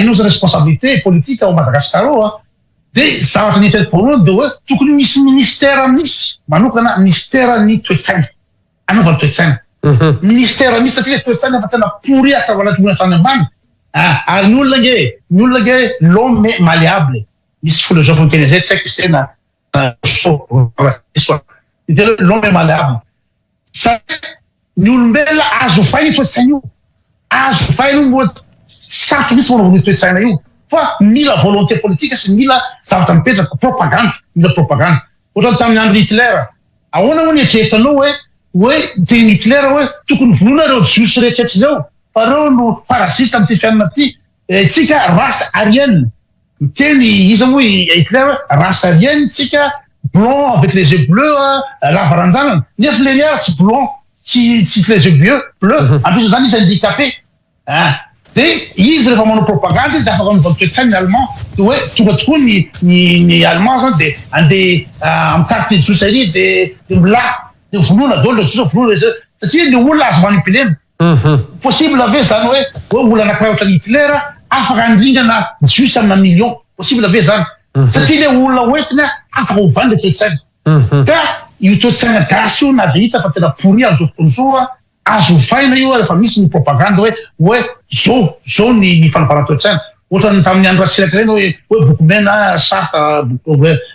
ino za responsabilité politique ao Madagasikara ao de zavatra nitreto voalohany de hoe tokony misy ministère mihitsy manokana ministère ny toe-tsaina anaovana toe-tsaina ministera misy satria toe-tsaina fa tena poriaka ho anaty tany ambany ary ny olona nge l'homme malléable misy philosophe miteny zay tsy haiko izy tena l'homme malléable ny olombelona azo fainy toe-tsaina io azo fainy moa saky misy manaovana toe-tsaina io fa mila volonté politique sy mila zavatra mipetraka mila propagande ohatrany tamin'ny andro Hitler ahoana moa ny eritreretanao hoe teny Hitler hoe tokony vonoina reo jiosy rehetrarehetra reo fa reo no parasite amin'ity fiainana ty tsika race arienne miteny izy moa Hitler race arienne tsika blond avec les yeux bleus lava ranjanana nefa Léniard tsy blond tsy les yeux bleus en plus zany izy handicapé de izy rehefa manao propagande izy afaka manova toe-tsaina ny allemand hoe tonga tokoa ny allemand zany de andeha amin'ny quartier jiosy de vonoina dolo vonoina satria ny olona azo manipulena possible ave zany hoe olona anankiray ohatrany Hitler afaka andrindrana jiosy amina million possible ave zany satria le olona hoentina afaka hovany le toe-tsaina ka io toe-tsaina gasy io na de hita fa tena pourri am'izao fotoana zao azo faina io rehefa misy ny propagande hoe zao ny fanavana toe-tsaina ohatrany tamin'ny andro Ratsiraka reny hoe boky mena sarta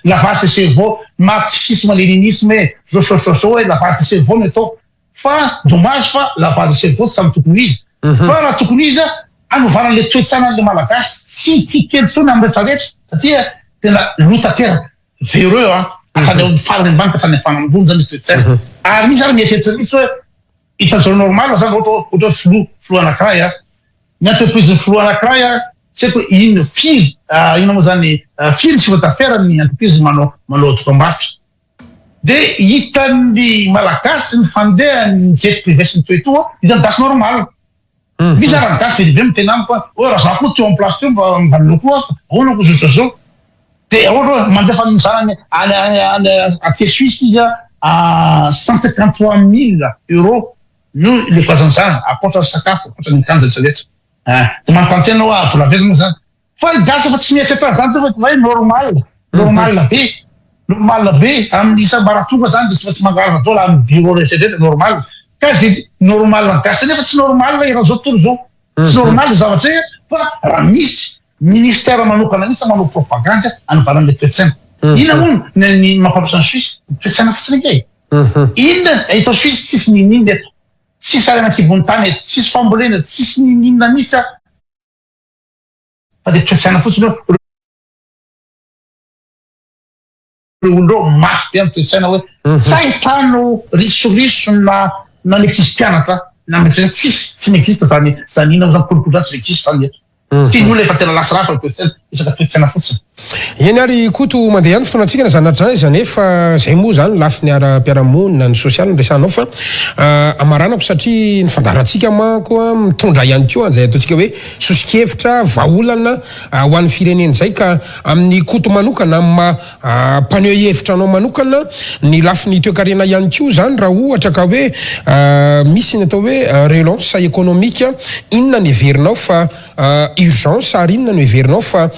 lavage de cerveau marxisme léninisme hoe lavage de cerveau ny atao fa dommage fa lavage de cerveau tsy samy tokony izy fa raha tokony izy anovana le toe-tsaina an'le malagasy tsy tia kely tsony amin'ny rehetrarehetra satria tena lota teraka véreux atany farany ambany ka tany fanambony zany le toe-tsaina ary misy ary mieritreritra mihitsy hoe hitan'izao normal zany ohatra flo anankiray ny entreprise flo anankiray tsy haiko ino firy ino moa zany firy chiffre d'affaires ny entreprise manao dokam-barotra de hitan'ny malagasy ny fandeha ny jet privé sy ny toetoa hitany gasy normal misy raha gasy bebe mitena amiko raha za koa teo en place teo mba mbanilo koa ahoana ko zao de ohatra mandefa ny zanany aty Suisse izy 153 000 euros no le fazanzany akoatra sakafo akoatra ny kanja rehetrarehetra de manontany hoe volavezana zany fa gasy fa tsy mieritreritra zany fa normal be amin'ny isam-baratonga zany de tsy mangarana dao la amin'ny bureau rehetrarehetra normal ka zay normal gasy nefa tsy normal raha zao tontolo zao tsy normal zavatra fa raha misy ministère manokana mihitsy manao propagande anovana le toe-tsaina ina moa ny mampiampisa Suisse toe-tsaina fotsiny kay inona eto Suisse tsisy ninina eto tsisy ary anakibony tany eto tsisy fambolena tsisy ninina mihitsy fa de toe-tsaina fotsiny olondreo mafy be amin'ny toe-tsaina hoe sahitano risoriso na mexisy mpianatra na tsisy tsy mexiste zany ina zany kolokolo tsy mexiste zany eto ty ny olona efa tena lasa rafa toe-tsaina isaka toe-tsaina fotsiny eny ary koto mandeha ihany fotoanantsika na zanatranay zany efa zay moa zany lafi ny ara-piarahamonina ny sosialy ny resanao fa amaranako satria ny fandarantsika manko mitondra ihany koa zay ataontsika hoe sosikevitra vaolana ho an'ny fireneny zay ka amin'ny koto manokana mpaneho hevitra anao manokana ny lafi ny toe-karena ihany koa zany raha ohatra ka hoe misy ny atao hoe relance économique inona ny heverinao fa urgence ary inona no heverinao fa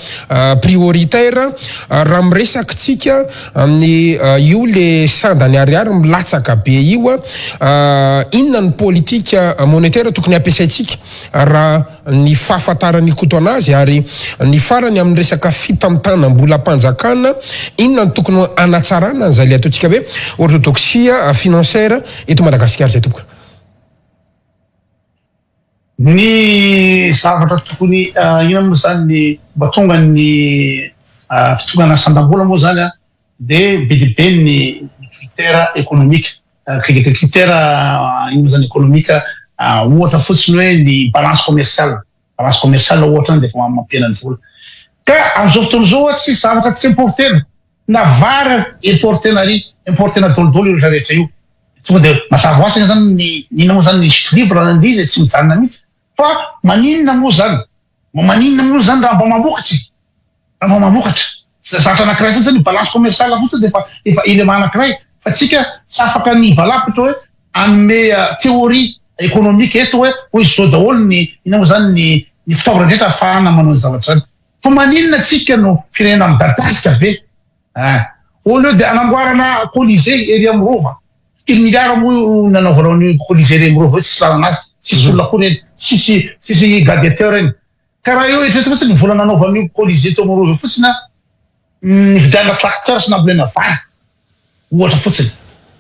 prioritaire raha miresaka tsika amin'ny io le sandany ariary milatsaka be io inona ny politika monétaire tokony ampiasaitsika raha ny fahafantarany koto anazy ary ny farany amin'ny resaka fitamtanam-bola mpanjakana inona ny tokony anatsarana zay le ataontsika hoe orthodoxia financière eto Madagasikara zay tomboka ny zavatra tokony ina moa zany ny mba tonga ny fitongana sandam-bola moa zany de be de be ny critère économique critère ino zany économique ohatra fotsiny hoe ny balance commerciale ohatra de efa mampiena ny vola ka am'izao fotoana zao tsy zavatra tsy importena na vary importena dolodolo io rehetra io tonga de mazava ho azy zany ny ina moa zany ny libre an'andizy tsy mijanona mihitsy fa maninona moa zany raha mba mamokatra zavatra anankiray fotsy zany balance commerciale fotsy de efa élément anankiray fa tsika tsy afaka ny valapitra hoe anome théorie économique eto hoe zao daholo ny ina moa zany ny fitaovana rehetra ahafahana manao zavatra zany fa maninona tsika no firenena midadasika be au lieu de anamboarana colisée ery amin'ny rova milliards moa nanaovanao ny colisée reny reo tsy lalanazy tsisy olona koa reny tsisy gladiateur reny ka raha eo etrety fotsiny ny vola nanaovan'io colisée teo morove fotsiny nividiana tracteur sy nambolena vany ohatra fotsiny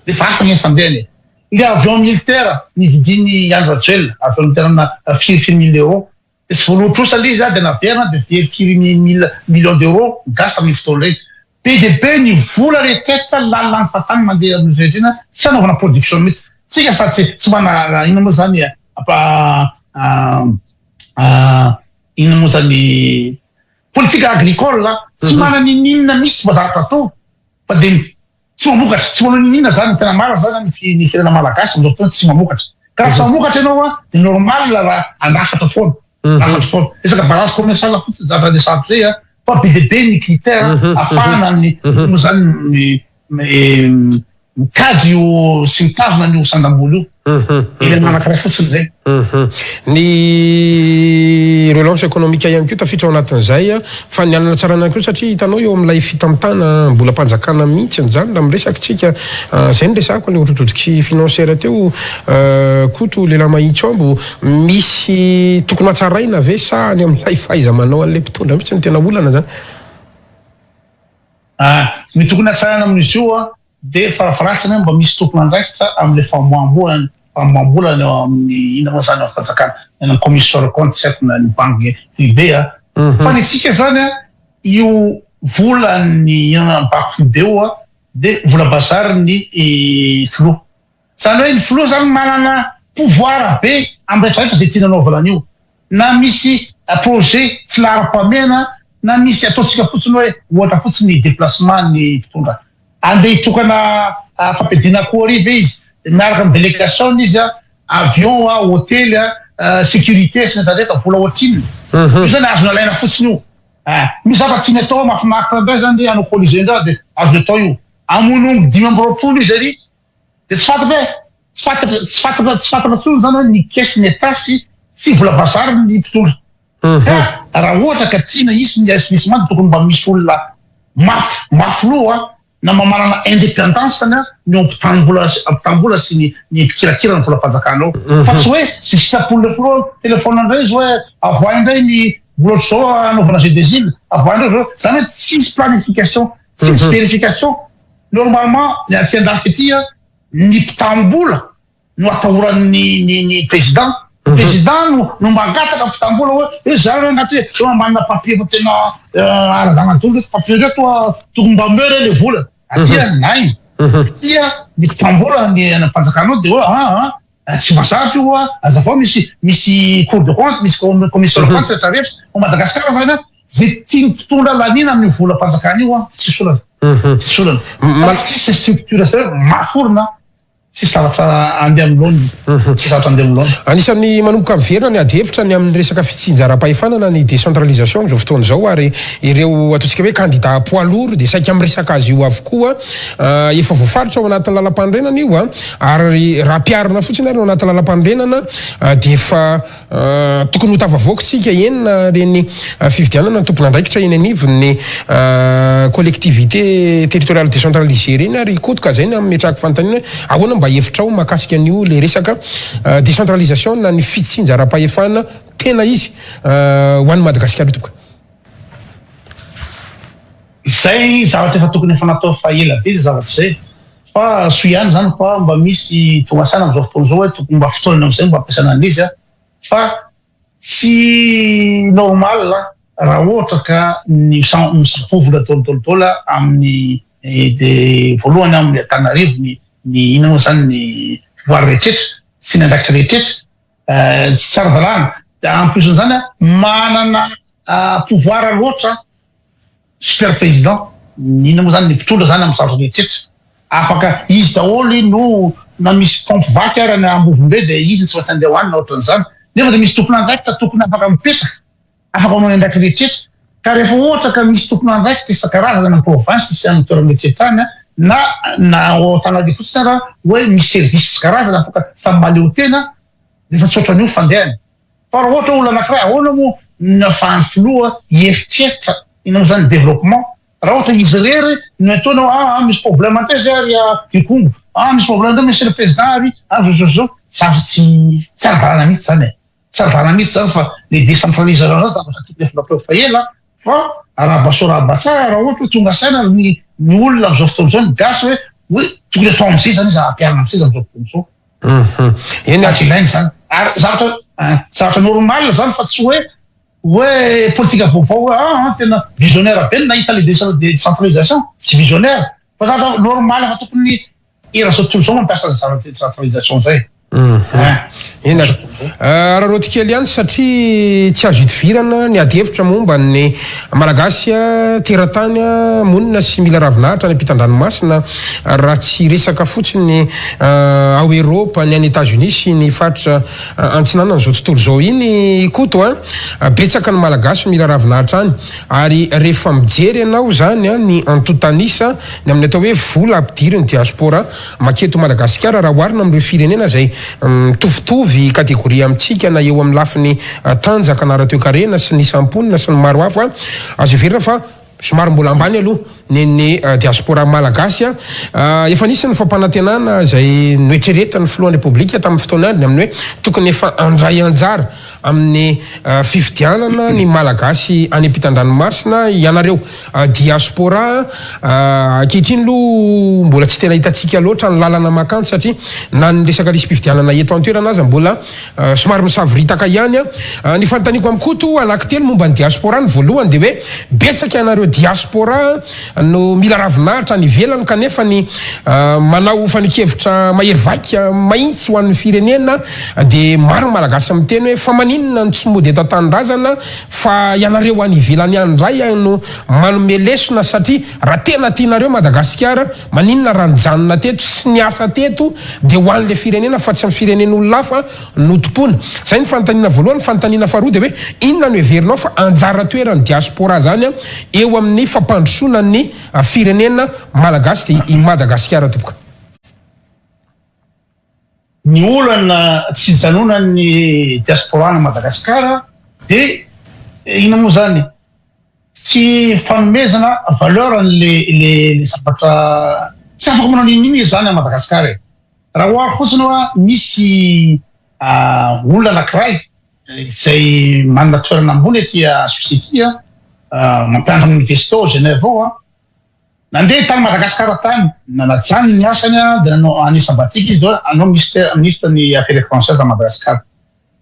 de vaky ny fandehany le avion militaire nividiny Andra Joel avion militaire na 4,000 euros de tsy voaloha trosa le izy de naverina de 4,000 millions d'euros gasy amin'ny fotoana reny PDB ny vola rehetra lalany fatany mandeha amin'ny firenena tsy anaovana production mihitsy tsika sady tsy mana ina moa zany ina moa zany politique agricole tsy mana ninina mihitsy bazaka atao fa de tsy mamokatra tsy manao ninina zany tena mara zany ny firenena malagasy amin'izao fotoana tsy mamokatra ka raha tsy mamokatra ianao de normal raha anafatra foana anafatra foana resaka balance commerciale fotsiny zavatra resato zay fa PDB ny critère afahana ny moa zany mikajy io sy mitazona ny sandam-bola io ile manankiray fotsiny zay ny relance économique ihany koa tafiditra ao anatin'izay fa ny anana tsara anany koa satria hitanao eo amin'ilay fitamintana mbola mpanjakana mihitsy zany la miresaka tsika zay ny resako le otrotodiksy financiaire teo koto lehilahy mahitsy ambo misy tokony hatsaraina ve sa ny amin'ilay fahaiza manao an'ilay mpitondra mihitsy ny tena olana zany ny tokony hatsaraina amin'izy io de farafaratsiny mba misy tokony andraikitra amin'le famoambolana amin'ny ina moa zany afanjakana ny commission de compte certes ny banque privée fa ny tsika zany io vola ny banque privée io de vola bazary ny flou zany hoe ny flou zany manana pouvoir be amretraretra zay tiana anaovana an'io na misy projet tsy lara-pamena na misy ataontsika fotsiny hoe ohatra fotsiny déplacement ny mpitondra andeha hitokana fampidina koa ariva izy miaraka amin'ny délégation izy avion hôtel sécurité sy netareta vola ohatriny io zany azona laina fotsiny io misy zavatra tiany atao mafinaritra ndray zany anao colisée ndray de azo atao io amonombo 5 izy ary de tsy fantatra tsony zany hoe ny caisse ny etasy sy vola bazary ny mpitondra raha ohatra ka tiana isy ny investissement tokony mba misy olona mafy loa na mamanana indépendance zany ny ampitambola sy ny pikirakira ny vola mpanjakanao fa tsy hoe sy fitapolole flo telefone indray izy hoe avoa indray ny vola zao anaovana jeu des îles avoa indray zao zany hoe tsisy planification tsisy vérification normalement ny atiandrafy ty ny mpitambola no atahoran'ny président no mangataka mpitambola hoe zany anaty hoe manana papier fa tena aradagna papier reto tokony mba meure le vola atia nainy tia ny mpitambola ny mpanjakanao de hoe tsy mazavy io azavao misy cour de compte misy commission de compte rehetrarehetra au Madagascar zany zay tia mpitondra lanina amin'ny vola mpanjakana io tsy solana tsisy structure zay maforona tsy zavatra andeha amin'olona tsy zavatra andeha amin'olona anisan'ny manomboka miverina ny ady hevitra ny amin'ny resaka fitsinjaram-pahefanana ny décentralisation amin'izao fotoana izao ary ireo ataontsika hoe candidat poids lourd de saika miresaka azy io avokoa efa voafaritra ao anatin'ny lalam-pandrenana io ary raha mpiarina fotsiny ary ao anatin'ny lalam-pandrenana de efa tokony ho tavavoakotsika enina reny fividianana ny tompona andraikitra eny anivon'ny collectivité territoriale décentralisée reny ary kotoka zay ny ametrahako fanontaniana ahoana mba hevitrao makasika an'io le resaka décentralisation na ny fitsinjaram-pahefana tena izy ho an'ny Madagasikara tokoa zay zavatra efa tokony efa natao fa ela be zavatra zay fa so ihany zany fa mba misy tongasana amin'izao fotoana zao hoe tokony mba fotoana amin'izay mba ampiasana an'izy fa tsy normal raha ohatra ka ny misapovola dolodola amin'ny de voalohany amin'ny Antananarivo ny ina moa zany ny pouvoir rehetrretra sy ny andraikitra rehetrretra tsy tsara valana en plus zany manana pouvoir loatra super président ny ina moa zany ny mpitondra zany amin'ny zavatra rehetrretra afaka izy daholo no na misy pompe vaky ary ny ambovombe de izy tsy maintsy andeha hoanina ohatran'izany nefa de misy tokony andraikitra tokony afaka mipetraka afaka manao andraikitra rehetrretra ka rehefa ohatra ka misy tokony andraikitra isan-karazany amin'ny province sy amin'ny toerana rehetrretra na ao Antananarivo fotsiny raha hoe misy service karazana afaka samy maleo tena efa tsy ohatran'io fandehany fa raha ohatra olona anankiray ahoana moa nafahany filoha hieritreritra ina moa zany développement raha ohatra izy rery no ataonao misy problème antaiza ary Kikongo misy problème ndray monsieur le président ary zao zavatra tsy arvarana mihitsy zany tsy arvarana mihitsy zany fa le décentralisation zavatra tiako natao fa ela fa arabasoraba tsara raha ohatra tonga saina ny olona am'izao fotoana zao ny gasy hoe tokony atao am'izay zany izy ampiarina am'izay zany am'izao fotoana zao eny ilainy zany ary zavatra normal zany fa tsy hoe politika vaovao tena visionnaire be nahita le décentralisation tsy visionnaire fa zavatra normal fa tokony era zao tontolo zao mampiasa zavatra décentralisation zay ena raha rotikely ihany satria tsy azo hidivirana ny ady hevitra momba ny malagasy teratany monina sy mila ravinahitra ny ampitan-dranomasina raha tsy resaka fotsiny ao Eropa ny any États-Unis sy ny faritra antsinana n'izao tontolo zao iny koto betsaka ny malagasy mila ravinahitra any ary rehefa mijery ianao zany ny antotanisa ny amin'ny atao hoe vola ampidiry ny diaspora maketo Madagasikara raha oharina amin'ireo firenena zay mitovitovy kategoria amitsika na eo amin'ny lafiny tanjaka na radio-karena sy ny samponina sy ny maro hafa azo everina fa somary mbola ambany aloha ny diaspora malagasy efa nisy ny fampanantenana zay noetreretany filohan'ny republika tamin'ny fotoana andriny amin'ny hoe tokony efa andray anjara amin'ny fifidianana ny malagasy any ampitan-dranomasina ianareo diaspora ankehitriny aloha mbola tsy tena hitantsika loatra ny lalana makany satria na ny resaka lisy mpifidianana eto an-toerana aza mbola somary misaviritaka ihany ny fantaniko amin'ny koto anankitelo momba ny diaspora ny voalohany de hoe betsaka ianareo diaspora no mila ravinahitra ny velany kanefa ny manao fanikevitra mahery vaika mahitsy ho an'ny firenena de maro malagasy amin'ny teny hoe fa maninona ny tsy mody eto an-tanindrazana fa ianareo any ivelany andray no manome lesona satria raha tena tianareo Madagasikara maninona raha nijanona teto sy ny asa teto de ho an'le firenena fa tsy amin'ny firenen'olona hafa notompona zay ny fanontaniana voalohany fanontaniana faharoa de hoe inona no heverinao fa anjara toerany diaspora zany eo amin'ny fampandrosona ny firenena malagasy i Madagasikara topoka ny olana tsy janonany diaspora na Madagasikara de ina moa zany tsy fanomezana valeur le zavatra tsy afaka manao nininy zany a Madagasikara raha ohatra fotsiny hoa misy olona anankiray zay manana toerana ambony aty société mampianatra amin'ny université au Genève ao nandeha tany Madagasikara tany nanajany ny asany de nanao année sabbatique izy de anao ministre ny affaires étrangères de Madagasikara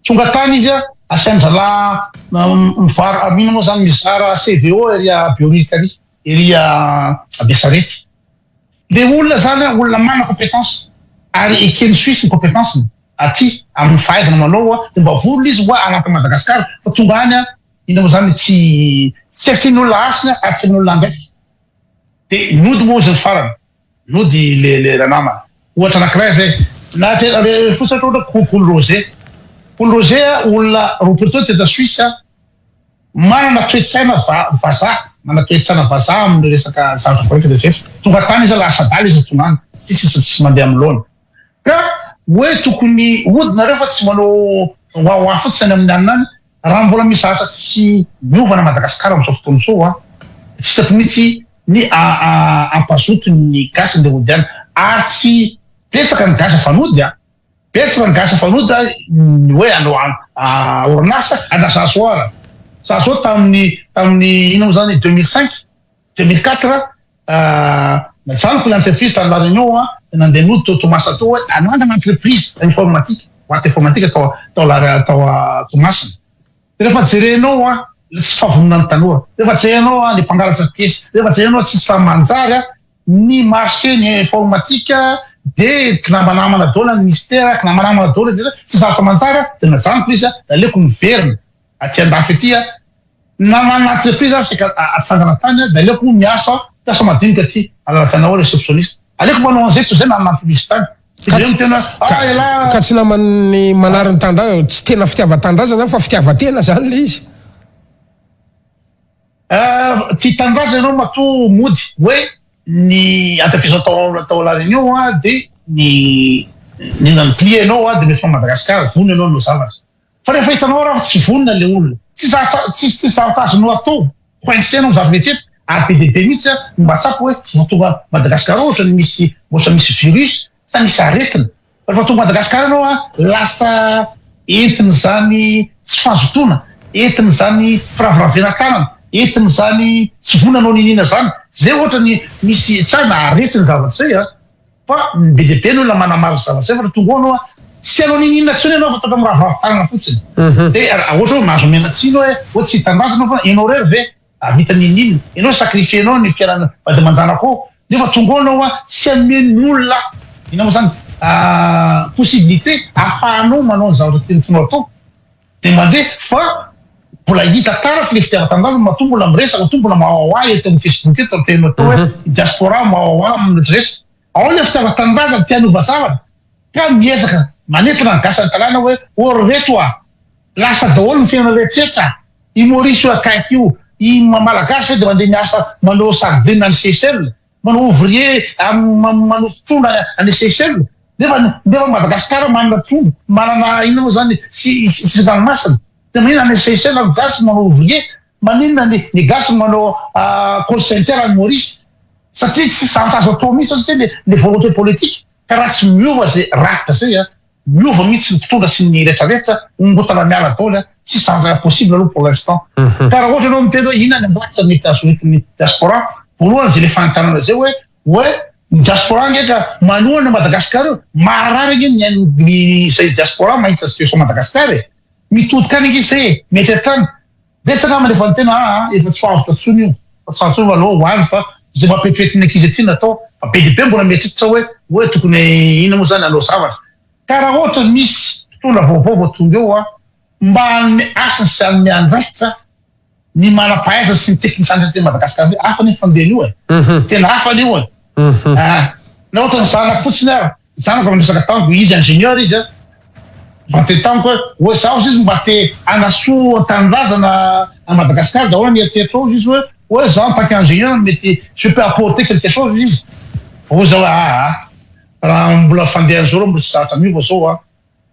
tonga tany izy asian-drala mivara amina moa zany mizara CVO ery Biorika ary ery Besarety de olona zany olona mana compétence ary ekeny Suisse ny compétence aty amin'ny fahaizana manao de mba vola izy hoa anaty Madagasikara fa tonga any ina moa zany tsy asian'olona asina ary tsy amin'olona andraiky de nody moa zany farany nody le ranamana ohatra anankiray zay na fosatra ohatra Paul Roger olona reporter teta Suisse manana toe-tsaina vazaha manana toe-tsaina vazaha amin'ny resaka zavatra koreka de fefy tonga tany izy lasa daly izy tonga any tsy mandeha amin'ny loana ka hoe tokony odinareo fa tsy manao hoa fotsiny amin'ny anany raha mbola misy asa tsy miovana Madagasikara amin'izao fotoana zao tsy tapy mihitsy ny ampazoto ny gasy nde ody any tsy pesaka ny gasy fanody pesaka ny gasy fanody hoe anao orinasa ana Sasoara tamin'ny ina moa zany 2005 2004 najanoko l'entreprise tany La Réunion nandeha nody Thomas Sato hoe anandana entreprise informatique boîte informatique atao Thomasina de rehefa jerenao tsy favonina ny tanora rehefa jerenao ny mpangalatra piesy rehefa jerenao tsy samanjary ny marché ny informatique de kinamanamana daholo ny ministère kinamanamana daholo tsy zavatra manjary de najanoko izy aleko miverina aty andafy aty nanana entreprise sika atsangana tany de aleko miasa madinika aty alatanao réceptionniste aleko manao an'izay toy zay nanafy misy tany ka tsy namany manariny tandraza tsy tena fitiava-tandrazana fa fitiavatena zany le izy ty tandraza ianao mato mody hoe ny entreprise atao La Réunion de ny clientanao de mefa Madagasikara vonona ianao no zavatra fa rehefa hitanao raha tsy vonona le olona tsy zavatra azonao atao coincé anao zavatra rehetra ary be dehibe mihitsy mba tsapo hoe tonga Madagasikara ohatra misy virus sa misy aretina fa tonga Madagasikara anao lasa entina zany tsy fahazotona entina zany firaviravena-tanana entina zany tsy vonanao ninina zany zay ohatra ny misy tsana aretina zavatra zay fa be dehibe no olona manamaro zavatra zay fa tonga anao tsy anao ninina tsony anao fa tatao miraviravin-tanana fotsiny de ohatra hoe mahazo menatsino hoe tsy hitandrazanao fa enao rery ve avita ninina enao sacrifienao ny fiainana vady aman-janako nefa tonga anao tsy ameny olona inao zany possibilité ahafahanao manao ny zavatra tianao atao de mandeha fa mbola hita tara fa le fitiavan-tanindrazana mahatonga mbola miresaka mahatonga mbola mahahoahoa eto amin'ny Facebook eto ny tena atao hoe diaspora mahahoahoa amin'ny rehetra ao le fitiavan-tanindrazana tianova zavatra ka miezaka manentina ny gasany talàna hoe ory reto lasa daholo ny fiainana rehetrarehetra i Maurice akaiky io i malagasy de mandeha miasa manao sardine any Seychelles manao ouvrier manao tondra any Seychelles nefa Madagasikara manana trondro manana inona moa zany sy ranomasina de manina any Seychelles ny gasy manao ouvrier manina ny gasy manao call center any Maurice satria tsy azo atao mihitsy satria le volonté politique ka raha tsy miova zay rakitra zay miova mihitsy ny mpitondra sy ny rehetrarehetra ngotana miala daoly tsy zavatra possible aloha pour l'instant ka raha ohatra anao miteny hoe inona ny ambatra mety azo entin'ny diaspora voalohany zay le fanontanana zay hoe ny diaspora ndraika manohana Madagasikara maharary ny zay diaspora mahita situation Madagasikara mitodika any izy zay mety atrany de tsy angamba lefa ny tena efa tsy fahafitra tsony io fa tsy fahafitra aloha hoany fa zay mampetipetina ankizy aty natao fa be dehibe mbola mieritritra hoe tokony ina moa zany anao zavatra ka raha ohatra misy fotoana vaovao vao tonga eo mba ny asany sy amin'ny andraikitra ny manam-pahaizana sy ny teknisan'ny tena Madagasikara hafa ny fandeha io tena hafa io na ohatra ny zanako fotsiny zanako mandresaka tamiko izy ingénieur izy mba te tamiko hoe zaho izy mba te anasoa tanindrazana à Madagascar daholo mieritreritry ao izy hoe zaho en tant qu'ingénieur mety je peux apporter quelque chose izy ho zao raha mbola fandeha zao mbola tsy zatra miova zao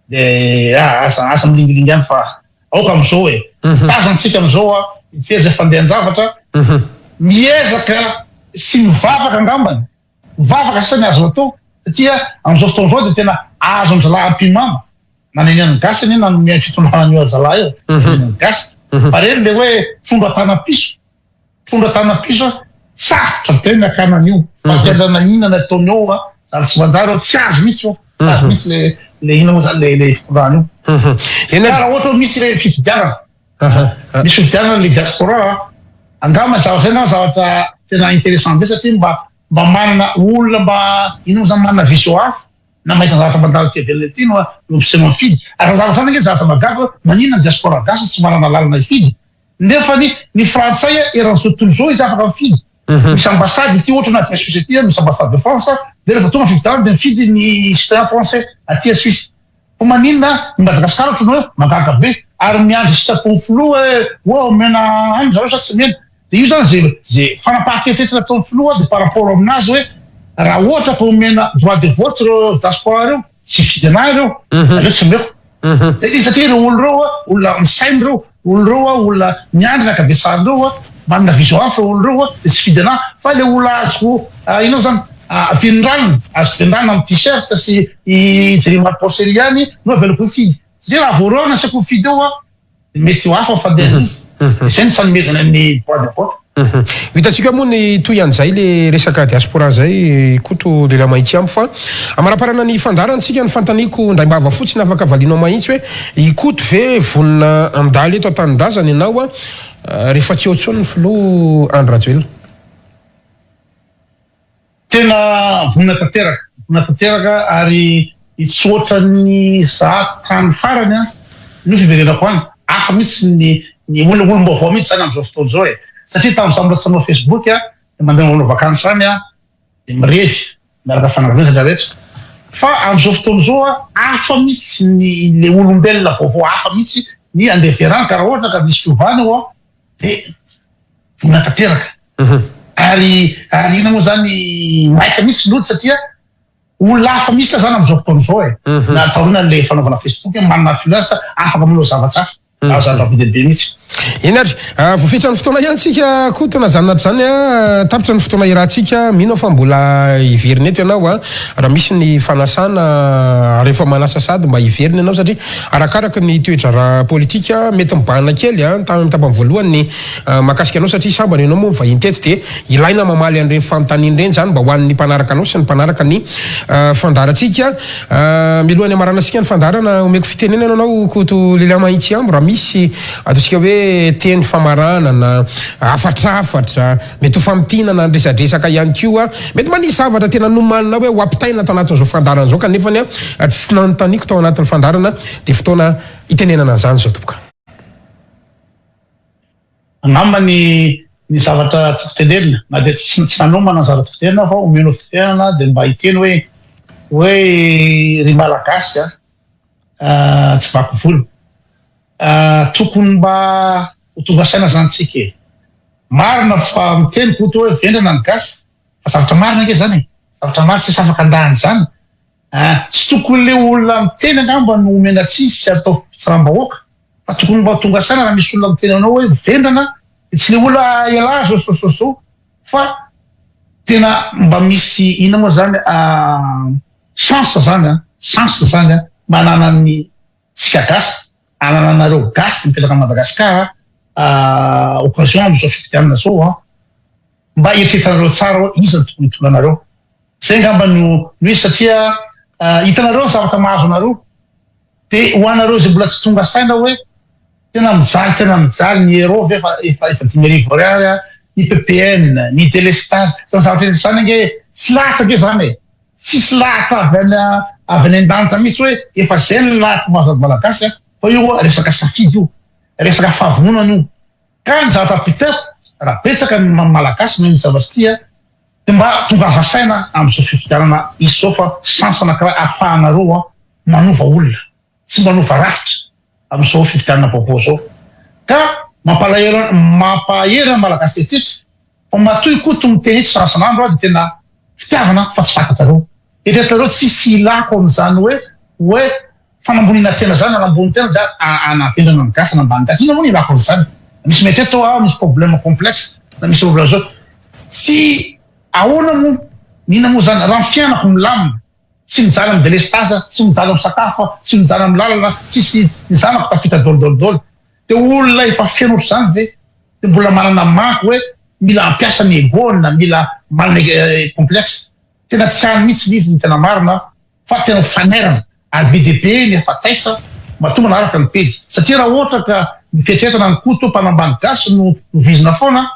de asa milingilingy any fa aoka amizao hoe tazantsika amizao feza fandehan-javatra miezaka sy mivavaka angambany mivavaka sy ny azo atao satria amizao fotoana zao de tena azo ny zalahy ampimama nanenany gasy na miay fitondrana io zalahy io gasy pareny le hoe fondra tana-piso sarotra tena kanan'io fa tialana inana ataonao ary tsy manjary tsy azo mihitsy azo mihitsy le ina moa zany le fitondrana io raha ohatra misy le fifidianana misy fifidianana le diaspora angamba zavatra na zavatra tena intéressant be satria mba manana olona mba ina moa zany manana vision hafa na mahita zavatra mandalo TV ty no sy mifidy ary zavatra nge zavatra magaga manina ny diaspora gasy tsy manana lalana ifidy nefa ny frantsay eran'izao tontolo zao izy afaka mifidy misy ambassade ity ohatra anaty société misy ambassade de France de rehefa tonga fividana de mifidy ny citoyen français aty a Suisse fa maninona ny Madagasikara ohatrany hoe magaga be ary miandry sitraponflo hoe mena any zareo sa tsy mena de io zany zay fanapahan-kevitra ataon'ny filoha de par rapport aminazy hoe raha ohatra ka omena droit de vote reo diaspora reo tsy fidy anahy reo aleo tsy meko de izy satria reo olo reo olona misainy reo olo reo olona miandry nakabetsahany reo manana vision hafa olo reo de tsy fidy anahy fa le olona azo inao zany vinranony azo vinrana amin'ny t-shirt sy jerema porcely any no avelako fidy satria raha voaroana sy ako fidy eo mety ho hafa fandeha izy zay ny fanomezana ny droit de vote hitantsika moa ny toy an'izay le resaka diaspora zay koto lela mahitsy ampo fa amaraparana ny fandarantsika ny fantaniko ndray mbava fotsiny afaka valinao mahitsy hoe ikoto ve vonina andaly eto an-tanindrazana ianao rehefa tsy ohatsony ny filoha Andry Rajoelina tena vonina tanteraka ary tsy ohatra ny tany farany no fiverenako any hafa mihitsy ny olom-baovao mihitsy zany am'izao fotoana zao satria tamin'izao mbola tsy manao Facebook de mandeha manao vakansy zany de mirevy miaraka fanavozana rehetra fa am'izao fotoana zao hafa mihitsy le olombelona vaovao hafa mihitsy ny andeha verana ka raha ohatra ka misy fiovana eo de vonina tanteraka ary ina moa zany maika mihitsy lody satria olona hafa mihitsy zany am'izao fotoana zao na taorina le fanaovana Facebook manana influence afaka manao zavatra hafa azo be dehibe mihitsy Inatra voafitra ny fotoana ihany tsika kotona zanynatra zany a tapitra ny fotoana irahantsika mino fa mbola iverina eto ianao a raha misy ny fanasana rehefa manasa sady mba iverina ianao satria arakaraka ny toetra raha politika mety mibahana kely a tapany voalohany ny makasika anao satria sambany ianao moa vahiny teto de ilaina mamaly an'ireny fanontaniana ireny zany mba ho an'ny mpanaraka anao sy ny mpanaraka ny fandaratsika milohan'ny amaranasika ny fandarana omeko fitenena anao koto lelia mahitsy ambo raha misy ataontsika hoe teny famaranana afatrafatra mety ho fampitinana andresadresaka ihany koa mety manisy zavatra tena nomanina hoe ho ampitaina tao anatin'izao fandarana zao kanefany a tsy nanotaniko tao anatin'ny fandarana de fotoana itenenana an'izany zao tompoka angamba ny zavatra tsy fitenenina na de tsy nanomana ny zavatra fitenena fa omeno fitenena de mba hiteny hoe ry malagasy tsy vaky volo tokony mba ho tonga saina zanytsika marina fa miteny koto hoe vendrana ny gasy fa zavatra marina ke zany zavatra marina tsy afaka andahany zany tsy tokony le olona miteny angamba no omena tsisy atao firambahoaka fa tokony mba tonga saina raha misy olona miteny anao hoe vendrana tsy le olona iala so fa tena mba misy ina moa zany chance zany manana ny tsika gasy anananareo gasy mipetraka Madagasikara occasion am'izao fitianana zao mba eritreretanareo tsara hoe iza ny tokony hitonanareo zay ngamba no izy satria hitanareo zavatra mahazo anareo de ho anareo zay mbola tsy tonga saina hoe tena mijaly ny ero efa 10,000 ny PPN ny délestage zany zavatra zany nge tsy lahatra ke zany tsisy lahatra avy any an-danitra mihitsy hoe efa zay ny lahatra mahazo malagasy fa io resaka safidy io resaka fahavonana io ka ny zavatra piteko raha betsaka ny malagasy ny zavatra de mba tonga vasaina am'izao fifidianana izy zao fa chance anakira ahafahanareo manova olona tsy manova rafitra am'izao fifidianana vaovao zao ka mampahera malagasy tetitra fa matoy koto miteny sansanandro de tena fitiavana fa tsy fantatrareo eretareo tsisy ilako am'izany hoe fanambonina tena zany anambony tena da anavendrana ny gasy anambany gasy ina moa ny ilako am'izany misy mety eto misy problème complexe na misy problème zao tsy ahoana mo nina moa zany raha fianako milamina tsy mijaly amin'ny délestage tsy mijaly amin'ny sakafo tsy mijaly amin'ny lalana tsisy zanako tafita dolodolodolo de olona efa fianotro zany de mbola manana manko hoe mila ampiasa ny egona mila manana complexe tena tsy hany mihitsy lizy ny tena marina fa tena fanerana ary BDP ny efa taitra mahatonga naraka ny pejy satria raha ohatra ka mifetretana ny koto mpanambany gasy no vizina foana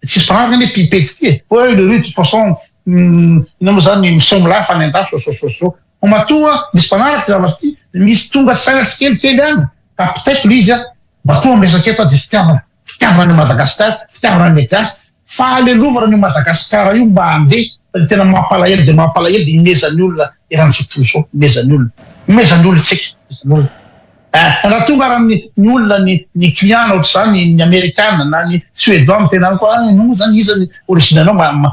tsisy mpanaraka ny pejy ty hoe le rue de façon ina moa zany misomy lafa any an-da so mahatonga misy mpanaraka zavatra ty misy tonga saina tsy kelikely any ka pitaiko lizy mba tonga miresaka eto de fitiavana ny Madagasikara fitiavana ny gasy fahalelovana ny Madagasikara io mba andeha tena mampalahelo de imezan'ny olona eran'izao zao imezan'ny olona tsika raha tonga raha ny olona ny client ohatr'izany ny amerikana na ny suédois mitena koa no zany iza ny origine anao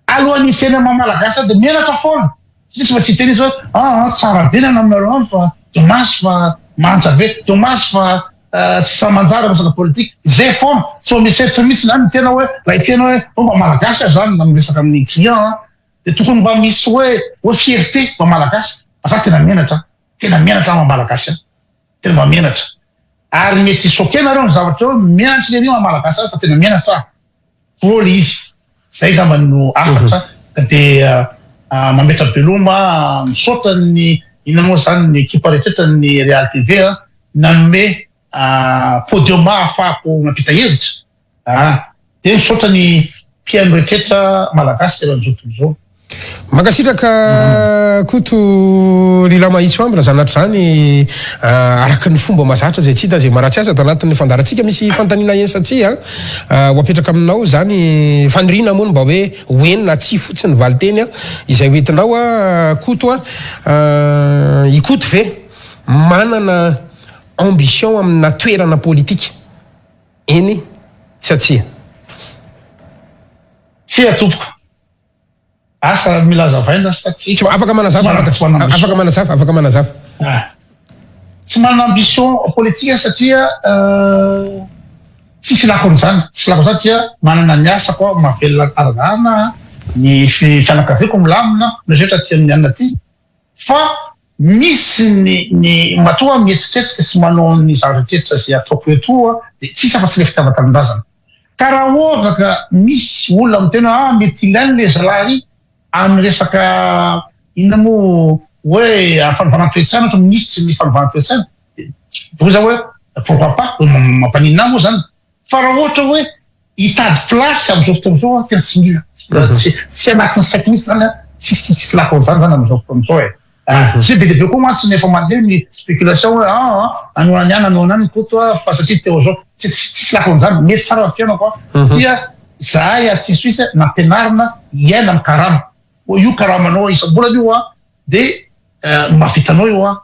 alohan'ny tena mamalagasy de mianatra foana tsy mba tsy teny izy hoe tsara be nana aminareo fa domasy fa mantra be domasy fa tsy samanjara resaka politika zay foana tsy mba miseritra mihitsy zany tena hoe raha tena hoe mba malagasy zany na miresaka amin'ny client de tokony mba misy hoe fierté mba malagasy asa tena mianatra mamalagasy tena mba mianatra ary mety sokenareo ny zavatra hoe mianatra le rio mamalagasy fa tena mianatra poly izy zay ngamba no afatra de mametra beloma misaotra ny ina moa zany ny ekipa rehetratan'ny Real TV nanome podium ahafahako mampita hevitra de misaotra ny mpiaino rehetra malagasy eran'izao tontolo zao makasitraka koto lila mahitso ambra zanatra zany araky ny fomba mazatra zay tsy hita zay maratsy asa tanatin'ny fandaratsika misy fantanina eny satria ho apetraka aminao zany fanirina moa mba hoe hoenina tsy fotsiny valy teny izay hoentinao koto ikoto ve manana ambition amina toerana politika eny satria tsy atompoko asa milaza vaina satria afaka manazava tsy manana ambition politique satria tsisy lakon'izany tsy lakon'izany dia manana ny asa koa mahavelona aragana ny fianakaviako milamina rehetra ty amin'ny anina ty fa misy ny matoa mietsiketsika sy manao ny zavatra zay ataoko etoa de tsisy afa-tsy le fitiavatanindrazana ka raha ohatra ka misy olona mitena mety ilainy le zalahy amin'ny resaka inona moa hoe fanaovanam-toetrana ohatra misy ny fanaovanam-toetrana boza hoe pourquoi pas mampanina moa zany fa raha ohatra hoe hitady place amin'izao fotoana zao tena tsy mila tsy anatin'ny saiko mihitsy zany tsisy lakon'izany zany amin'izao fotoana zao e tsy be debe koa mantsy nefa mandeha ny spéculation hoe anoana ihany anoana any koa fa satria teo zao tsisy lakon'izany mety tsara fiainako dia zahay aty Suisse nampianarina iaina amin'ny karama io karamanao isam-bolana io de mahavitanao io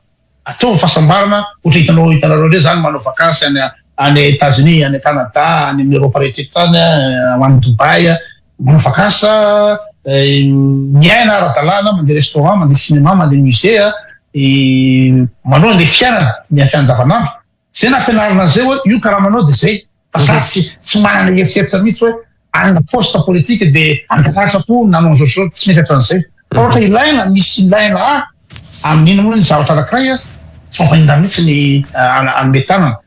atao fahasambarana ohatra hitanareo ndray zany manao vakansy any États-Unis any Canada any Europe rehetra tany any Dubai manao vakansy miaina ara-dalàna mandeha restaurant mandeha cinéma mandeha musée manao le fiainana ny fianan-davanandro zay nampianarina zay hoe io karamanao de zay fa sady tsy manana eritseritra mihitsy hoe anna poste politique de andraratra po nanao zao tsy mety atran'izay fa ohatra ilaina misy ilaina amin'ina moa ny zavatra anankiray tsy mampaninda mihitsy ny ametanana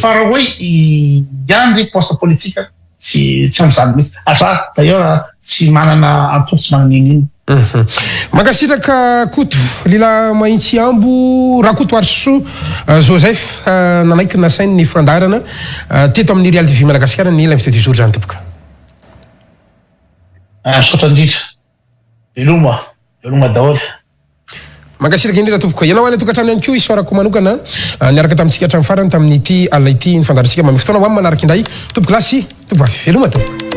fa raha hoe iandry poste politique tsy am'izany mihitsy asa d'ailleurs tsy manana antoko tsy manana inino Makasitraka koto lila mahitsy ambo rakoto Arsoa Joseph nanaiky nasainy ny fandarana teto amin'ny Real TV Madagasikara ny l'invité du jour zany topoka sotra ndritra veloma daholo Makasitraka indrindra topoka ianao any tokantrano ihany koa isorako manokana niaraka tamintsika hatramin'ny farany tamin'ity alina ity ny fandarantsika mamy fotoana ho amin'ny manaraka indray topoka lasy topoka veloma topoka